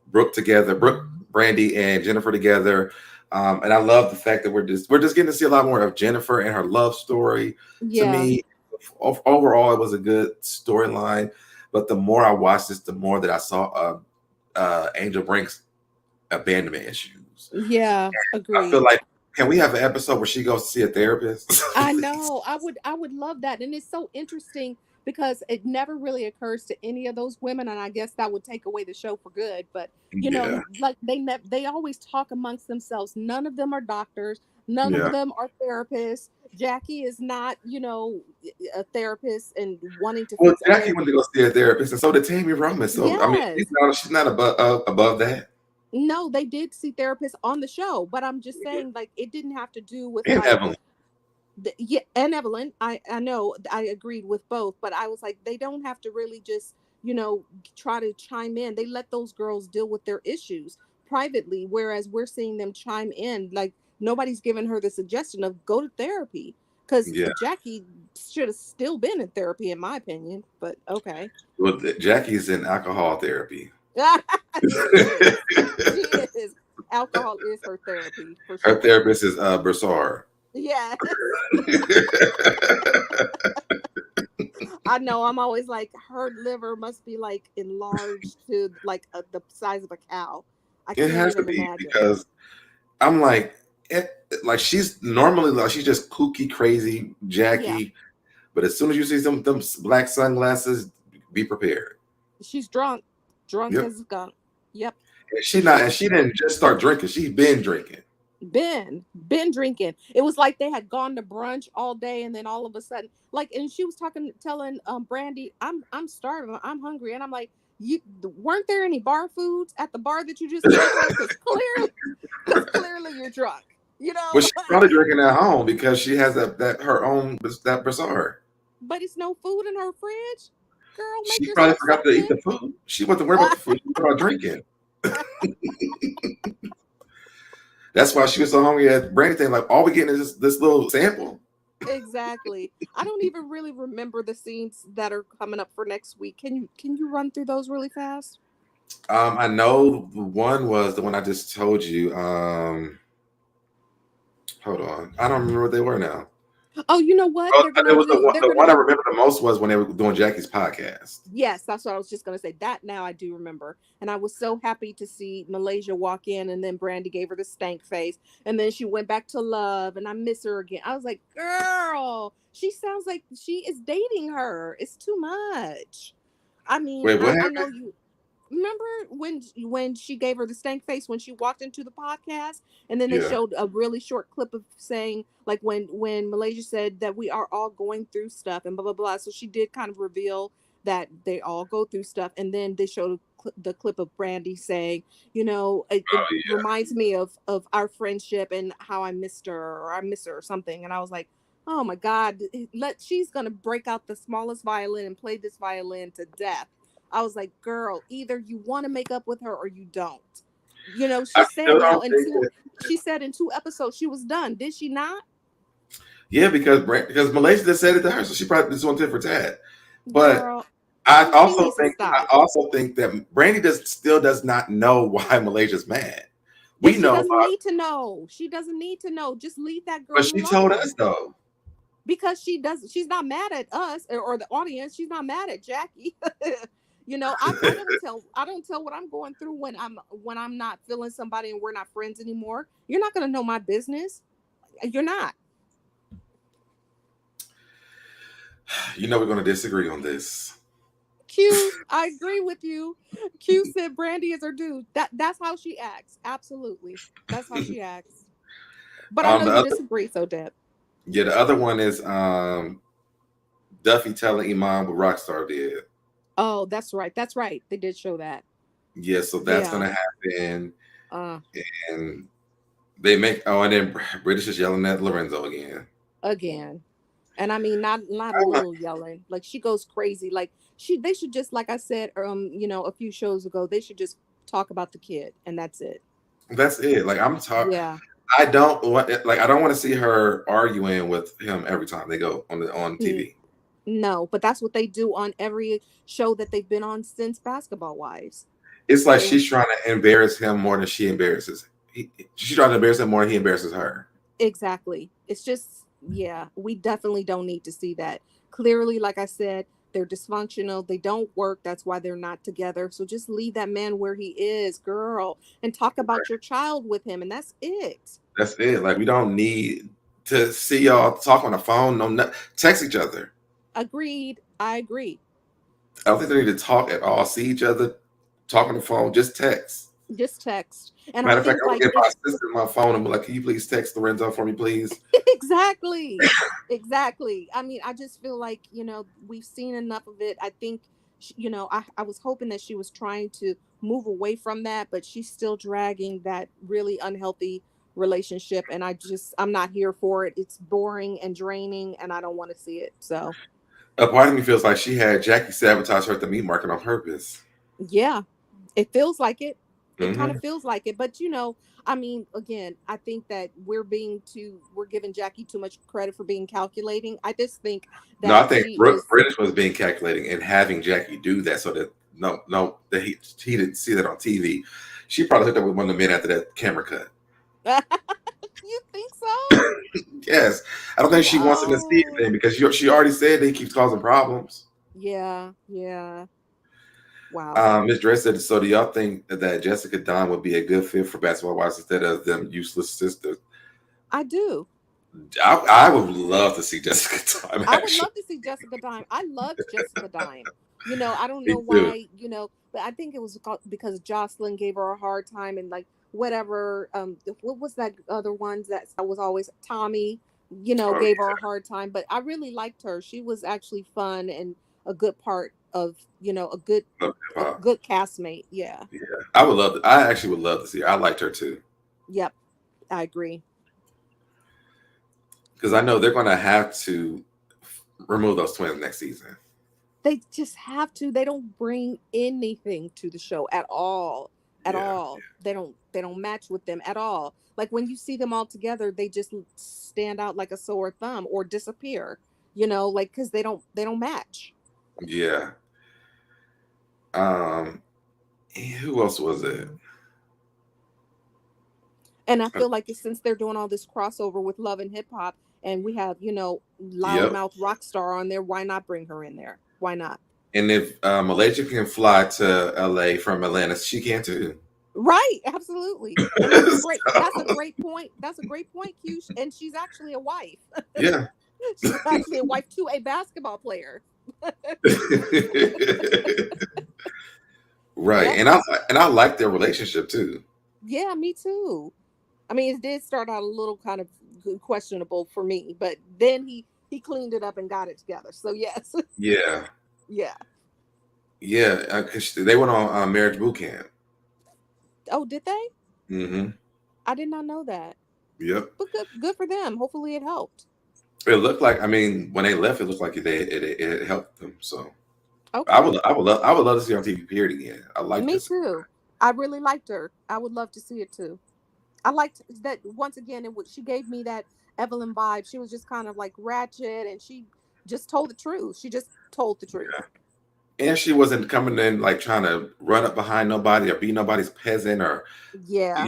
[SPEAKER 2] Brooke together. Brooke, Brandi, and Jennifer together. And I love the fact that we're just getting to see a lot more of Jennifer and her love story. To me, overall, it was a good storyline. But the more I watched this, the more that I saw Angel Brinks abandonment issues.
[SPEAKER 3] Yeah, agreed.
[SPEAKER 2] I feel like, can we have an episode where she goes to see a therapist?
[SPEAKER 3] I know. I would love that. And it's so interesting because it never really occurs to any of those women. And I guess that would take away the show for good. But, like they always talk amongst themselves. None of them are doctors. None of them are therapists. Jackie is not, a therapist and wanting to.
[SPEAKER 2] Well, Jackie went to go see a therapist, and so did Tami Roman. So, I mean, she's not above that.
[SPEAKER 3] No, they did see therapists on the show, but I'm just saying, like, it didn't have to do with
[SPEAKER 2] Evelyn.
[SPEAKER 3] And Evelyn. I know I agreed with both, but I was like, they don't have to really just, try to chime in. They let those girls deal with their issues privately, whereas we're seeing them chime in. Like, nobody's given her the suggestion of go to therapy, because Jackie should have still been in therapy, in my opinion. But okay.
[SPEAKER 2] Well, Jackie's in alcohol therapy.
[SPEAKER 3] She is. Alcohol is her therapy. For sure.
[SPEAKER 2] Her therapist is Broussard.
[SPEAKER 3] Yeah. I know. I'm always like, her liver must be like enlarged to like the size of a cow.
[SPEAKER 2] It has to be, because I'm like, she's normally like, she's just kooky, crazy Jackie, but as soon as you see them black sunglasses, be prepared.
[SPEAKER 3] She's drunk as a skunk. Yep.
[SPEAKER 2] And she didn't just start drinking. She's been drinking.
[SPEAKER 3] Been drinking. It was like they had gone to brunch all day, and then all of a sudden, like, and she was telling Brandi, I'm starving, I'm hungry, and I'm like, you weren't there any bar foods at the bar that you just came from? Because clearly you're drunk. You know,
[SPEAKER 2] Well, she's probably drinking at home because she has that her own that bazaar.
[SPEAKER 3] but it's no food in her fridge. Girl, make
[SPEAKER 2] She probably
[SPEAKER 3] yourself
[SPEAKER 2] forgot to eat
[SPEAKER 3] something.
[SPEAKER 2] the food. She wasn't worried about the food. She was about drinking. That's why she was so hungry at Brandi thing. Like, all we getting is this little sample.
[SPEAKER 3] Exactly. I don't even really remember the scenes that are coming up for next week. Can you run through those really fast?
[SPEAKER 2] I know one was the one I just told you. Hold on, I don't remember what they were now.
[SPEAKER 3] Oh, you know what?
[SPEAKER 2] Oh,
[SPEAKER 3] They're
[SPEAKER 2] it
[SPEAKER 3] gonna
[SPEAKER 2] was
[SPEAKER 3] do. They're
[SPEAKER 2] the one I
[SPEAKER 3] gonna.
[SPEAKER 2] remember the most was when they were doing Jackie's podcast.
[SPEAKER 3] Yes, that's what I was just gonna say. That now I do remember, and I was so happy to see Malaysia walk in, and then Brandi gave her the stank face, and then she went back to Love, and I miss her again. I was like, girl, she sounds like she is dating her. It's too much. I mean,
[SPEAKER 2] Wait, what
[SPEAKER 3] I
[SPEAKER 2] happened?
[SPEAKER 3] know you remember when she gave her the stank face when she walked into the podcast, and then they
[SPEAKER 2] Yeah.
[SPEAKER 3] showed a really short clip of saying like when Malaysia said that we are all going through stuff and blah blah blah. So she did kind of reveal that they all go through stuff, and then they showed the clip of Brandi saying, it
[SPEAKER 2] Oh
[SPEAKER 3] reminds me of our friendship and how I missed her or I miss her or something. And I was like, oh my God, she's gonna break out the smallest violin and play this violin to death. I was like, girl, either you want to make up with her or you don't.
[SPEAKER 2] I
[SPEAKER 3] She said
[SPEAKER 2] still
[SPEAKER 3] now
[SPEAKER 2] don't think that.
[SPEAKER 3] she said in 2 episodes she was done. Did she not?
[SPEAKER 2] Yeah, because Malaysia just said it to her, so she probably just went tit for tat. But
[SPEAKER 3] Girl,
[SPEAKER 2] I
[SPEAKER 3] she
[SPEAKER 2] also
[SPEAKER 3] needs to
[SPEAKER 2] think
[SPEAKER 3] stop.
[SPEAKER 2] that Brandi still does not know why Malaysia's mad.
[SPEAKER 3] Yeah,
[SPEAKER 2] We
[SPEAKER 3] she
[SPEAKER 2] know
[SPEAKER 3] doesn't
[SPEAKER 2] about,
[SPEAKER 3] need to know. She doesn't need to know. Just leave that
[SPEAKER 2] but
[SPEAKER 3] girl
[SPEAKER 2] she told
[SPEAKER 3] alone.
[SPEAKER 2] us though.
[SPEAKER 3] Because she's not mad at us or the audience. She's not mad at Jackie. I don't tell what I'm going through when I'm not feeling somebody and we're not friends anymore. You're not gonna know my business. You're not.
[SPEAKER 2] We're going to disagree on this.
[SPEAKER 3] Q, I agree with you. Q said Brandi is her dude. That's how she acts. Absolutely. That's how she acts. But I know
[SPEAKER 2] The
[SPEAKER 3] you
[SPEAKER 2] other,
[SPEAKER 3] disagree, so Deb.
[SPEAKER 2] yeah, the other one is Duffy telling Iman what Rockstar did.
[SPEAKER 3] Oh, that's right. That's right. They did show that.
[SPEAKER 2] Yeah, so that's
[SPEAKER 3] Yeah.
[SPEAKER 2] going to happen,
[SPEAKER 3] Uh
[SPEAKER 2] and and then British is yelling at Lorenzo again.
[SPEAKER 3] again. And I mean not a little yelling. Like she goes crazy. Like they should just, like I said a few shows ago, they should just talk about the kid and that's it.
[SPEAKER 2] That's it. Like, I'm talking.
[SPEAKER 3] Yeah.
[SPEAKER 2] I don't want to see her arguing with him every time they go on
[SPEAKER 3] N-
[SPEAKER 2] TV.
[SPEAKER 3] No, but that's what they do on every show that they've been on since Basketball Wives.
[SPEAKER 2] It's like
[SPEAKER 3] They
[SPEAKER 2] she's trying to embarrass him more than she embarrasses. She's trying to embarrass him more than he embarrasses her.
[SPEAKER 3] Exactly. It's just, yeah, we definitely don't need to see that. Clearly, like I said, they're dysfunctional. They don't work. That's why they're not together. So just leave that man where he is, girl, and talk about your child with him. And that's it.
[SPEAKER 2] That's it. Like, we don't need to see y'all talk on the phone. No, text each other.
[SPEAKER 3] Agreed. I agree.
[SPEAKER 2] I don't think they need to talk at all. See each other, talk on the phone, just text.
[SPEAKER 3] Just text. And I
[SPEAKER 2] Matter of fact,
[SPEAKER 3] think
[SPEAKER 2] I'm gonna
[SPEAKER 3] like
[SPEAKER 2] get my
[SPEAKER 3] if
[SPEAKER 2] sister my phone and be like, "Can you please text Lorenzo for me, please?"
[SPEAKER 3] exactly. Exactly. I mean, I just feel like, we've seen enough of it. I think, I was hoping that she was trying to move away from that, but she's still dragging that really unhealthy relationship. And I'm not here for it. It's boring and draining, and I don't want to see it. So,
[SPEAKER 2] A part of me feels like she had Jackie sabotage her at the meat market on purpose.
[SPEAKER 3] yeah, it feels like it. It kind
[SPEAKER 2] Mm-hmm.
[SPEAKER 3] of feels like it. But, I mean, again, I think that we're giving Jackie too much credit for being calculating. I just think
[SPEAKER 2] No, I
[SPEAKER 3] that
[SPEAKER 2] think
[SPEAKER 3] she is.
[SPEAKER 2] British was being calculating and having Jackie do that so that no, that he didn't see that on TV. She probably hooked up with one of the men after that camera cut.
[SPEAKER 3] You think so?
[SPEAKER 2] Yes, I don't think she wants him to see
[SPEAKER 3] Oh,
[SPEAKER 2] anything because she already said that he keeps causing problems.
[SPEAKER 3] yeah, yeah. Wow.
[SPEAKER 2] Miss Dress said, so do y'all think that Jessica Don would be a good fit for Basketball Wives instead of them useless sisters?
[SPEAKER 3] I do.
[SPEAKER 2] I would love to see Jessica Don
[SPEAKER 3] I would
[SPEAKER 2] actually.
[SPEAKER 3] love to see Jessica Dime. I loved Jessica Dime. I don't
[SPEAKER 2] Me
[SPEAKER 3] know
[SPEAKER 2] too.
[SPEAKER 3] why, but I think it was because Jocelyn gave her a hard time and like whatever. What was that other ones that was always Tommy,
[SPEAKER 2] Oh,
[SPEAKER 3] gave her a hard time. But I really liked her. She was actually fun and a good part of a
[SPEAKER 2] Uh,
[SPEAKER 3] good castmate. Yeah.
[SPEAKER 2] yeah, I would love. I actually would love to see her. I liked her too.
[SPEAKER 3] Yep. I agree.
[SPEAKER 2] Because I know they're going to have to remove those twins next season.
[SPEAKER 3] They just have to. They don't bring anything to the show at all. At
[SPEAKER 2] Yeah,
[SPEAKER 3] all. They don't match with them at all. Like when you see them all together, they just stand out like a sore thumb or disappear. Like because they don't match.
[SPEAKER 2] yeah. Um, who else was it?
[SPEAKER 3] And I feel like since they're doing all this crossover with Love and Hip Hop, and we have,
[SPEAKER 2] Yep.
[SPEAKER 3] loudmouth rock star on there, why not bring her in there? Why not?
[SPEAKER 2] And if Malaysia can fly to LA from Atlanta, she can too.
[SPEAKER 3] Right, absolutely. And that's a great that's a great point. That's a great point, Q. And she's actually a wife.
[SPEAKER 2] Yeah.
[SPEAKER 3] She's actually a wife to a basketball player.
[SPEAKER 2] Right.
[SPEAKER 3] Yep.
[SPEAKER 2] And I like their relationship too.
[SPEAKER 3] Yeah, me too. I mean, it did start out a little kind of questionable for me, but then he cleaned it up and got it together. So yes.
[SPEAKER 2] Yeah.
[SPEAKER 3] Yeah.
[SPEAKER 2] Yeah. 'Cause they went on marriage boot camp.
[SPEAKER 3] Oh, did they?
[SPEAKER 2] Mm-hmm.
[SPEAKER 3] I did not know that.
[SPEAKER 2] Yep.
[SPEAKER 3] But good for them. Hopefully it helped.
[SPEAKER 2] It looked like, I mean, when they left, it looked like it helped them. So
[SPEAKER 3] Okay.
[SPEAKER 2] I would love to see her on TV period again. I like
[SPEAKER 3] Me
[SPEAKER 2] this.
[SPEAKER 3] too. I really liked her. I would love to see it too. I liked that once again. She gave me that Evelyn vibe. She was just kind of like ratchet, and she just told the truth. She just told the truth.
[SPEAKER 2] Yeah. And she wasn't coming in like trying to run up behind nobody or be nobody's peasant or,
[SPEAKER 3] Yeah.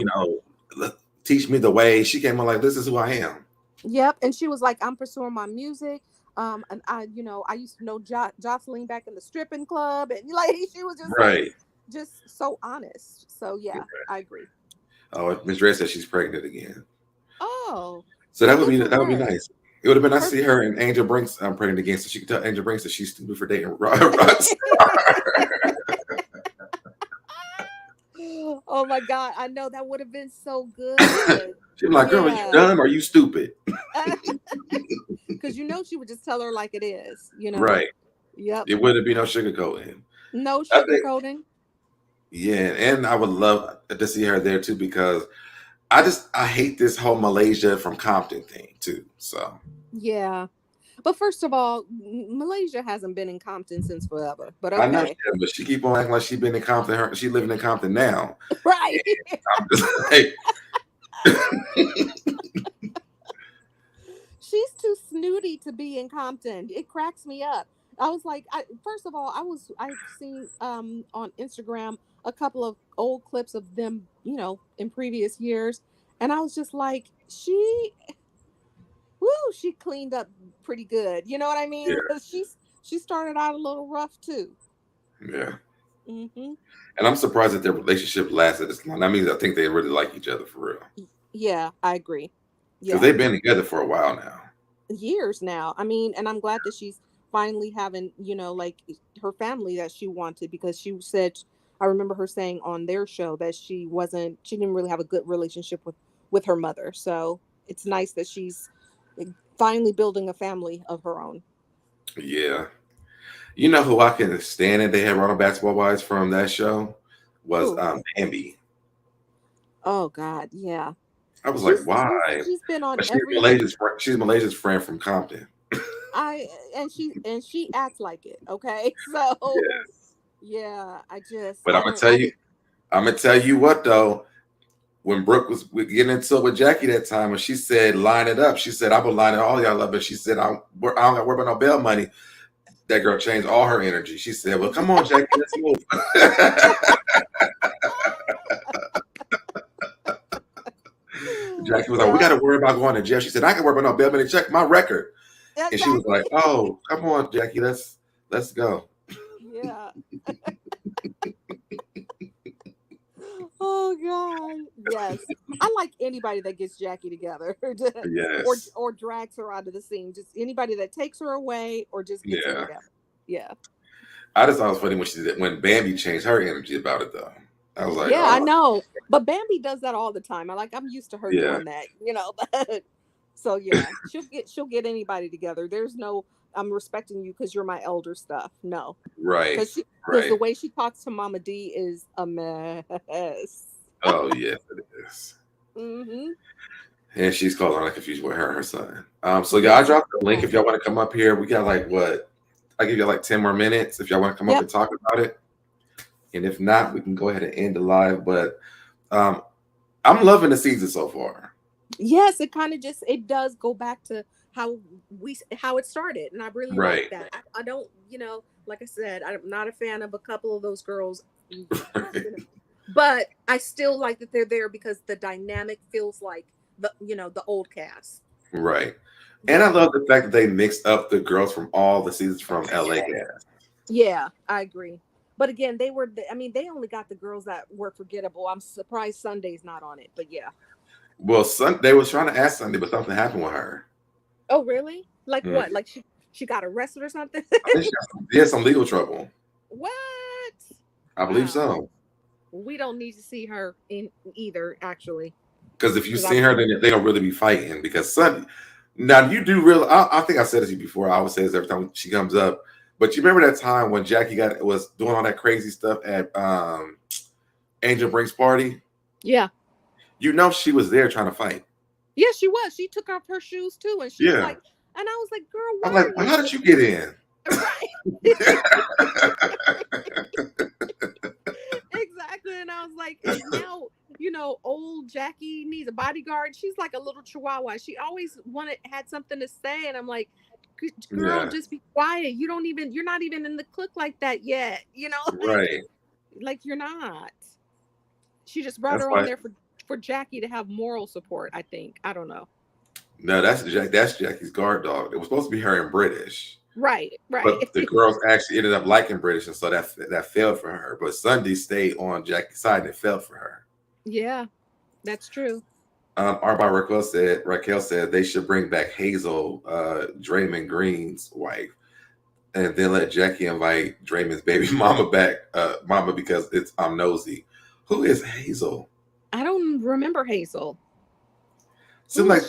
[SPEAKER 2] teach me the way. She came on like, this is who I am.
[SPEAKER 3] Yep. And she was like, I'm pursuing my music. And I used to know Jocelyn back in the stripping club, and like she was just
[SPEAKER 2] Right.
[SPEAKER 3] like, just so honest. So yeah,
[SPEAKER 2] Right.
[SPEAKER 3] I agree.
[SPEAKER 2] Oh, Miss Red says she's pregnant again.
[SPEAKER 3] Oh.
[SPEAKER 2] So that would
[SPEAKER 3] Good
[SPEAKER 2] be
[SPEAKER 3] for
[SPEAKER 2] that would be
[SPEAKER 3] her.
[SPEAKER 2] nice. It would have been nice to see her and Angel Brinks pregnant again, so she could tell Angel Brinks that she's stupid for dating Rod.
[SPEAKER 3] Oh my God. I know that would have been so good.
[SPEAKER 2] She's like, girl, are you dumb or are you stupid?
[SPEAKER 3] Because she would just tell her like it is,
[SPEAKER 2] Right.
[SPEAKER 3] Yep.
[SPEAKER 2] It wouldn't be no sugarcoating.
[SPEAKER 3] No
[SPEAKER 2] I think,
[SPEAKER 3] sugarcoating.
[SPEAKER 2] yeah, and I would love to see her there too because I hate this whole Malaysia from Compton thing too. So
[SPEAKER 3] Yeah. But first of all, Malaysia hasn't been in Compton since forever. But
[SPEAKER 2] I know,
[SPEAKER 3] okay.
[SPEAKER 2] but she keep on acting like she been in Compton. She living in Compton now.
[SPEAKER 3] Right.
[SPEAKER 2] I'm just like,
[SPEAKER 3] She's too snooty to be in Compton. It cracks me up. I was like, first of all, I've seen on Instagram a couple of old clips of them, in previous years, and I was just like, she cleaned up pretty good. You know what I mean?
[SPEAKER 2] yeah,
[SPEAKER 3] Because she started out a little rough too.
[SPEAKER 2] yeah.
[SPEAKER 3] Mm-hmm.
[SPEAKER 2] And I'm surprised that their relationship lasted this long. That means I think they really like each other for real.
[SPEAKER 3] Yeah, I agree.
[SPEAKER 2] Because
[SPEAKER 3] Yeah,
[SPEAKER 2] they've been together for a while now.
[SPEAKER 3] years now. I mean, and I'm glad that she's finally having, like her family that she wanted, because she said, I remember her saying on their show that she didn't really have a good relationship with her mother. So it's nice that she's finally building a family of her own.
[SPEAKER 2] Yeah. You know who I can stand and they had run on Basketball Wives from that show was
[SPEAKER 3] Who?
[SPEAKER 2] Bambi.
[SPEAKER 3] Oh God, yeah.
[SPEAKER 2] I was like, why?
[SPEAKER 3] She's been on
[SPEAKER 2] But
[SPEAKER 3] every.
[SPEAKER 2] she's Malaysia's friend from Compton.
[SPEAKER 3] And she acts like it. Okay, so
[SPEAKER 2] Yes.
[SPEAKER 3] yeah,
[SPEAKER 2] But I'm gonna tell you what though. When Brooke was getting into it with Jackie that time, when she said line it up, she said I would line it all y'all up, but she said I don't got to worry about no bail money. That girl changed all her energy. She said, "Well, come on, Jackie, let's move." Jackie was like, "We got to worry about going to jail." She said, "I can worry about no bail money. Check my record."
[SPEAKER 3] Exactly.
[SPEAKER 2] And she was like, "Oh, come on, Jackie, let's go."
[SPEAKER 3] Yeah. Oh God, yes. I like anybody that gets Jackie together,
[SPEAKER 2] Yes.
[SPEAKER 3] or drags her out of the scene. Just anybody that takes her away or just gets her together. Yeah.
[SPEAKER 2] I just thought it was funny when Bambi changed her energy about it though. I was like,
[SPEAKER 3] yeah,
[SPEAKER 2] oh.
[SPEAKER 3] I know. But Bambi does that all the time. I'm used to her doing that, But so yeah, she'll get anybody together. There's no I'm respecting you because you're my elder stuff. No,
[SPEAKER 2] Right.
[SPEAKER 3] because the way she talks to Mama D is a mess.
[SPEAKER 2] Oh yes, it is.
[SPEAKER 3] Mm-hmm.
[SPEAKER 2] And she's causing a confusion with her and her son. So yeah, I
[SPEAKER 3] Yes.
[SPEAKER 2] dropped the link if y'all want to come up here. We got like what? I give you like 10 more minutes if y'all want to come up
[SPEAKER 3] Yep.
[SPEAKER 2] and talk about it. And if not, we can go ahead and end the live. But I'm loving the season so far.
[SPEAKER 3] Yes, it kind of just it does go back to how it started, and I really like
[SPEAKER 2] Right.
[SPEAKER 3] that. I don't, like I said, I'm not a fan of a couple of those girls, but I still like that they're there because the dynamic feels like the old cast.
[SPEAKER 2] Right. And I love the fact that they mixed up the girls from all the seasons from LA cast.
[SPEAKER 3] Yeah, I agree. But again, they only got the girls that were forgettable. I'm surprised Sunday's not on it, but yeah.
[SPEAKER 2] Well, they was trying to ask Sunday, but something happened with her.
[SPEAKER 3] Oh, really? Like what? Like she got arrested or something?
[SPEAKER 2] I think she had some legal trouble.
[SPEAKER 3] What?
[SPEAKER 2] I believe so.
[SPEAKER 3] We don't need to see her in either, actually.
[SPEAKER 2] Because if you see her, then they don't really be fighting. Because now you do real. I think I said this to you before. I always say this every time she comes up. But you remember that time when Jackie was doing all that crazy stuff at Angel Brinks' party?
[SPEAKER 3] Yeah.
[SPEAKER 2] She was there trying to fight.
[SPEAKER 3] Yeah, she was. She took off her shoes too, and she was like, and I was like, "Girl, why?"
[SPEAKER 2] I'm like, well, how did you get in?
[SPEAKER 3] Exactly, and I was like, and now old Jackie needs a bodyguard. She's like a little chihuahua. She always had something to say, and I'm like, girl, just be quiet. You're not even in the clique like that yet.
[SPEAKER 2] Right?
[SPEAKER 3] Like you're not. She just brought her on there for Jackie to have moral support, I think. I don't know.
[SPEAKER 2] No, that's Jackie's guard dog. It was supposed to be her in British.
[SPEAKER 3] Right.
[SPEAKER 2] But the girls actually ended up liking British, and so that failed for her. But Sunday stayed on Jackie's side and it fell for her.
[SPEAKER 3] Yeah, that's true.
[SPEAKER 2] Raquel said they should bring back Hazel, Draymond Green's wife, and then let Jackie invite Draymond's baby mama back, because I'm nosy. Who is Hazel?
[SPEAKER 3] I don't remember Hazel.
[SPEAKER 2] Seems like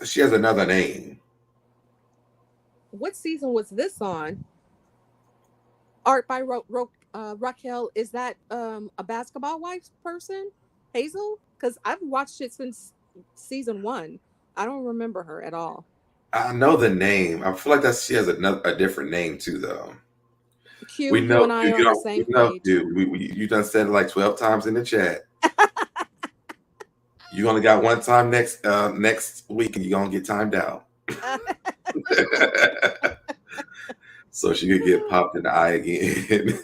[SPEAKER 2] she has another name.
[SPEAKER 3] What season was this on? Art by Raquel. Is that a Basketball Wives person? Hazel? Because I've watched it since season 1. I don't remember her at all.
[SPEAKER 2] I know the name. I feel like she has a different name too, though.
[SPEAKER 3] Q, you and I are on the same page.
[SPEAKER 2] You done said it like 12 times in the chat. You only got one time next week, and you're gonna get timed out. So she could get popped in the eye again.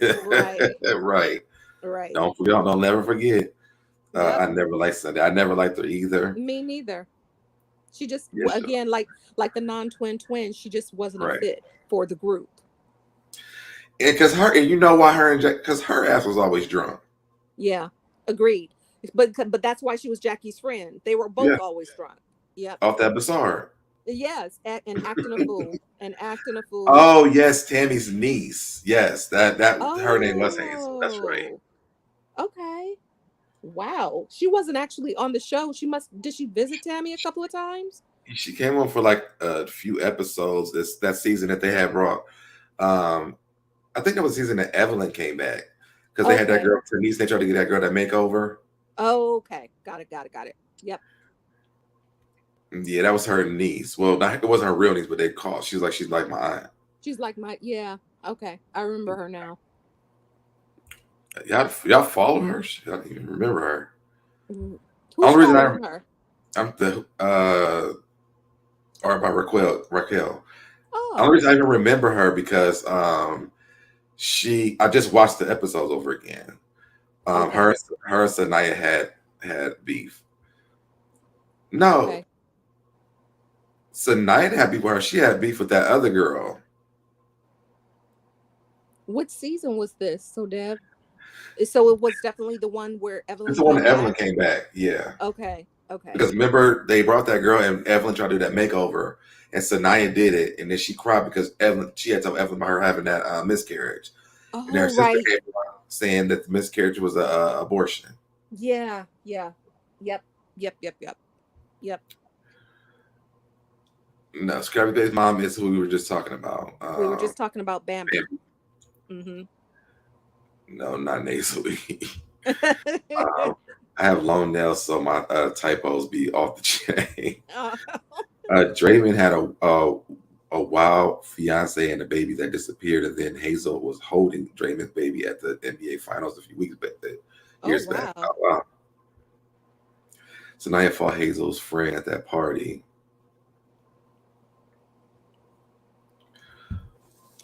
[SPEAKER 2] Right. Don't never forget. I never liked Sunday. I never liked her either.
[SPEAKER 3] Me neither. She just again like the non-twin twins. She just wasn't a fit for the group.
[SPEAKER 2] And because her ass was always drunk.
[SPEAKER 3] Yeah, agreed. But that's why she was Jackie's friend. They were both always drunk. Yep.
[SPEAKER 2] Off that Bazaar.
[SPEAKER 3] Yes, and acting a fool.
[SPEAKER 2] Oh yes, Tammy's niece. Yes, that her name was Hazel. That's right.
[SPEAKER 3] Okay. Wow. She wasn't actually on the show. Did she visit Tami a couple of times?
[SPEAKER 2] She came on for like a few episodes that season that they had brought. I think it was the season that Evelyn came back because they had that girl Denise. They tried to get that girl that makeover.
[SPEAKER 3] Oh, okay. Got it. Yep.
[SPEAKER 2] Yeah, that was her niece. Well, it wasn't her real niece, but they called. She's like my aunt.
[SPEAKER 3] She's like yeah. Okay, I remember her now.
[SPEAKER 2] Y'all follow her? I don't even remember her.
[SPEAKER 3] Who's following her?
[SPEAKER 2] I'm the or by Raquel.
[SPEAKER 3] Oh.
[SPEAKER 2] The only reason I even remember her because I just watched the episodes over again. Her and Sanaya had beef. No. Okay. Sanaya had beef with her. She had beef with that other girl.
[SPEAKER 3] What season was this? So Deb? So it was definitely the one where Evelyn.
[SPEAKER 2] It's the one that Evelyn came back. Yeah.
[SPEAKER 3] Okay.
[SPEAKER 2] Because remember, they brought that girl and Evelyn tried to do that makeover, and Sanaya did it, and then she cried because she had told Evelyn about her having that miscarriage.
[SPEAKER 3] Oh,
[SPEAKER 2] and her sister came out saying that the miscarriage was an abortion.
[SPEAKER 3] Yeah. Yep.
[SPEAKER 2] No, Scrappy Baby's mom is who we were just talking about.
[SPEAKER 3] We were just talking about Bambi.
[SPEAKER 2] Bambi. No, not nasally. I have long nails, so my typos be off the chain. Draymond had a wild fiance and a baby that disappeared, and then Hazel was holding Draymond's baby at the NBA Finals a few weeks back. Years back. Oh, wow. So now I fought Hazel's friend at that party.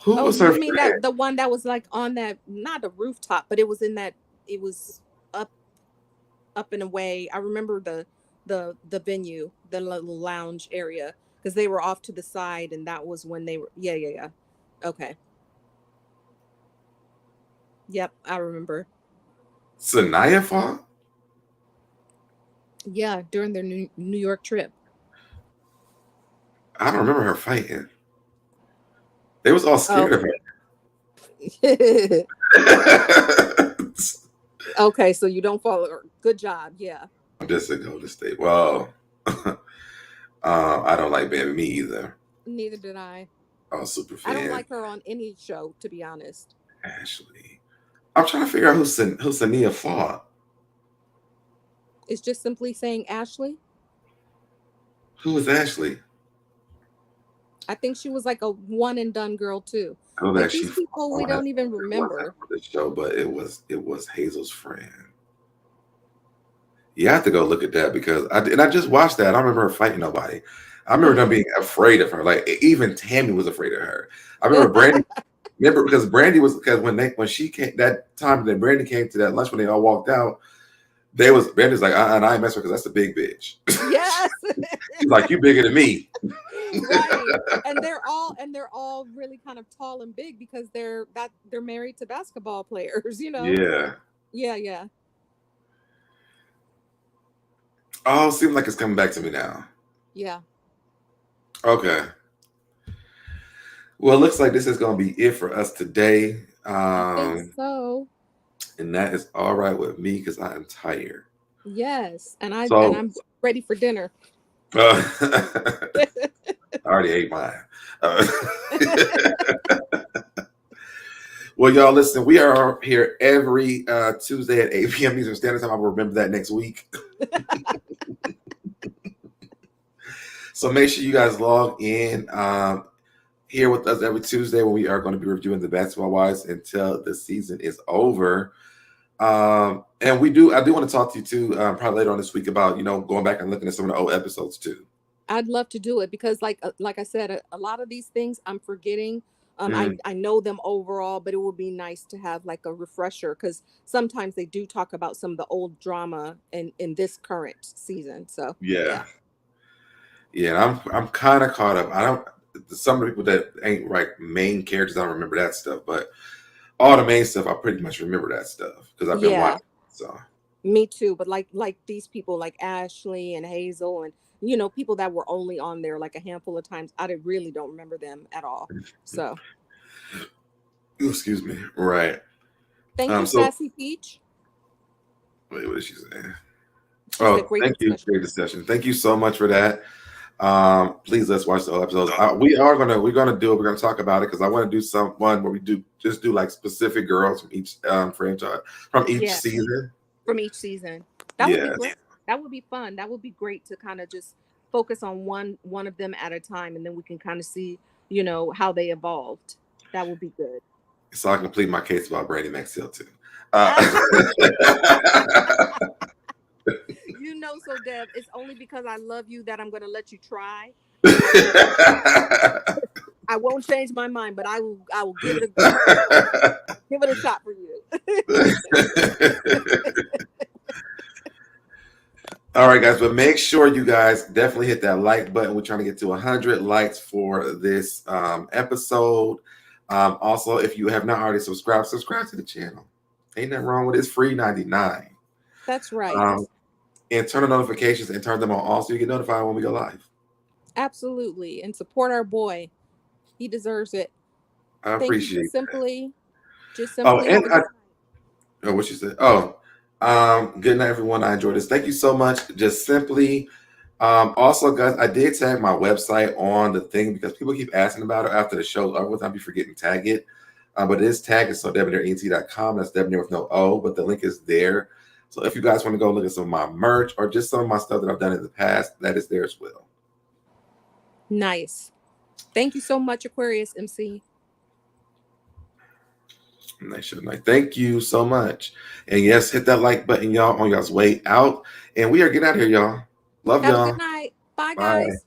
[SPEAKER 2] Who was her
[SPEAKER 3] mean
[SPEAKER 2] friend?
[SPEAKER 3] that the one that was like on that, not a rooftop, but it was in that, it was up and away. I remember the venue, the little lounge area, because they were off to the side, and that was when they were. Yeah. Okay. Yep, I remember.
[SPEAKER 2] Sanaya fought?
[SPEAKER 3] Yeah, during their New York trip.
[SPEAKER 2] I don't remember her fighting. They was all scared of her.
[SPEAKER 3] Okay, so you don't follow her. Good job. Yeah.
[SPEAKER 2] Just a Golden State. Well, I don't like Bambi, me either.
[SPEAKER 3] Neither did I.
[SPEAKER 2] I'm a super fan.
[SPEAKER 3] I don't like her on any show, to be honest.
[SPEAKER 2] Ashley. I'm trying to figure out who Sania fought.
[SPEAKER 3] It's just simply saying Ashley.
[SPEAKER 2] Who was Ashley?
[SPEAKER 3] I think she was like a one and done girl too.
[SPEAKER 2] Oh,
[SPEAKER 3] like these people we don't even remember.
[SPEAKER 2] The show, but it was Hazel's friend. You have to go look at that because I just watched that. I don't remember her fighting nobody. I remember them being afraid of her. Like even Tami was afraid of her. I remember Brandi. Because when she came that time that Brandi came to that lunch when they all walked out, Brandy's like, I ain't messing with her because that's a big bitch.
[SPEAKER 3] Yes.
[SPEAKER 2] She's like, you bigger than me.
[SPEAKER 3] Right. And they're all really kind of tall and big because they're married to basketball players, you know. Yeah.
[SPEAKER 2] Oh, seems like it's coming back to me now.
[SPEAKER 3] Yeah.
[SPEAKER 2] Okay. Well, it looks like this is going to be it for us today.
[SPEAKER 3] I think so.
[SPEAKER 2] And that is all right with me because I am tired.
[SPEAKER 3] Yes, and I'm ready for dinner.
[SPEAKER 2] I already ate mine. Well, y'all, listen, we are here every Tuesday at 8 p.m. Eastern Standard Time. I will remember that next week. So make sure you guys log in here with us every Tuesday when we are going to be reviewing the Basketball Wives until the season is over. And I do want to talk to you too, probably later on this week about, going back and looking at some of the old episodes too.
[SPEAKER 3] I'd love to do it because like I said, a lot of these things I'm forgetting. I know them overall, but it would be nice to have like a refresher because sometimes they do talk about some of the old drama in this current season. So
[SPEAKER 2] yeah. I'm kind of caught up. Some of the people that ain't like main characters, I don't remember that stuff, but all the main stuff, I pretty much remember that stuff because I've been watching. So
[SPEAKER 3] me too, but like these people like Ashley and Hazel and people that were only on there like a handful of times, I really don't remember them at all. So
[SPEAKER 2] excuse me. Right.
[SPEAKER 3] Thank you, Sassy Peach.
[SPEAKER 2] Wait, what did she say? Thank you. Great discussion. Thank you so much for that. Please let's watch the whole episodes. We're gonna do it. We're gonna talk about it because I want to do one where we do like specific girls from each franchise from each season.
[SPEAKER 3] From each season. That would be great. That would be fun. That would be great to kind of just focus on one of them at a time, and then we can kind of see, how they evolved. That would be good.
[SPEAKER 2] So I can plead my case about Brandi Maxiell too.
[SPEAKER 3] So Deb, it's only because I love you that I'm going to let you try. I won't change my mind, but I will give it a shot for you.
[SPEAKER 2] All right, guys, but make sure you guys definitely hit that like button. We're trying to get to 100 likes for this episode. Also, if you have not already subscribe to the channel. Ain't nothing wrong with it. It's free $99.
[SPEAKER 3] That's right.
[SPEAKER 2] And turn the notifications and turn them on also you get notified when we go live.
[SPEAKER 3] Absolutely. And support our boy. He deserves it.
[SPEAKER 2] I appreciate it.
[SPEAKER 3] Just simply.
[SPEAKER 2] What she said. Good night, everyone. I enjoyed this. Thank you so much. Just simply Also, guys, I did tag my website on the thing because people keep asking about it after the show's over with. I'll be forgetting to tag it. But it is tagged at SoDebNairEnt.com. That's Debonair with no O, but the link is there. So if you guys want to go look at some of my merch or just some of my stuff that I've done in the past, that is there as well.
[SPEAKER 3] Nice. Thank you so much, Aquarius MC.
[SPEAKER 2] Nice. Thank you so much. And yes, hit that like button, y'all, on y'all's way out. And we are getting out of here, y'all. Love
[SPEAKER 3] Have
[SPEAKER 2] y'all.
[SPEAKER 3] a good night. Bye,
[SPEAKER 2] Bye.
[SPEAKER 3] guys.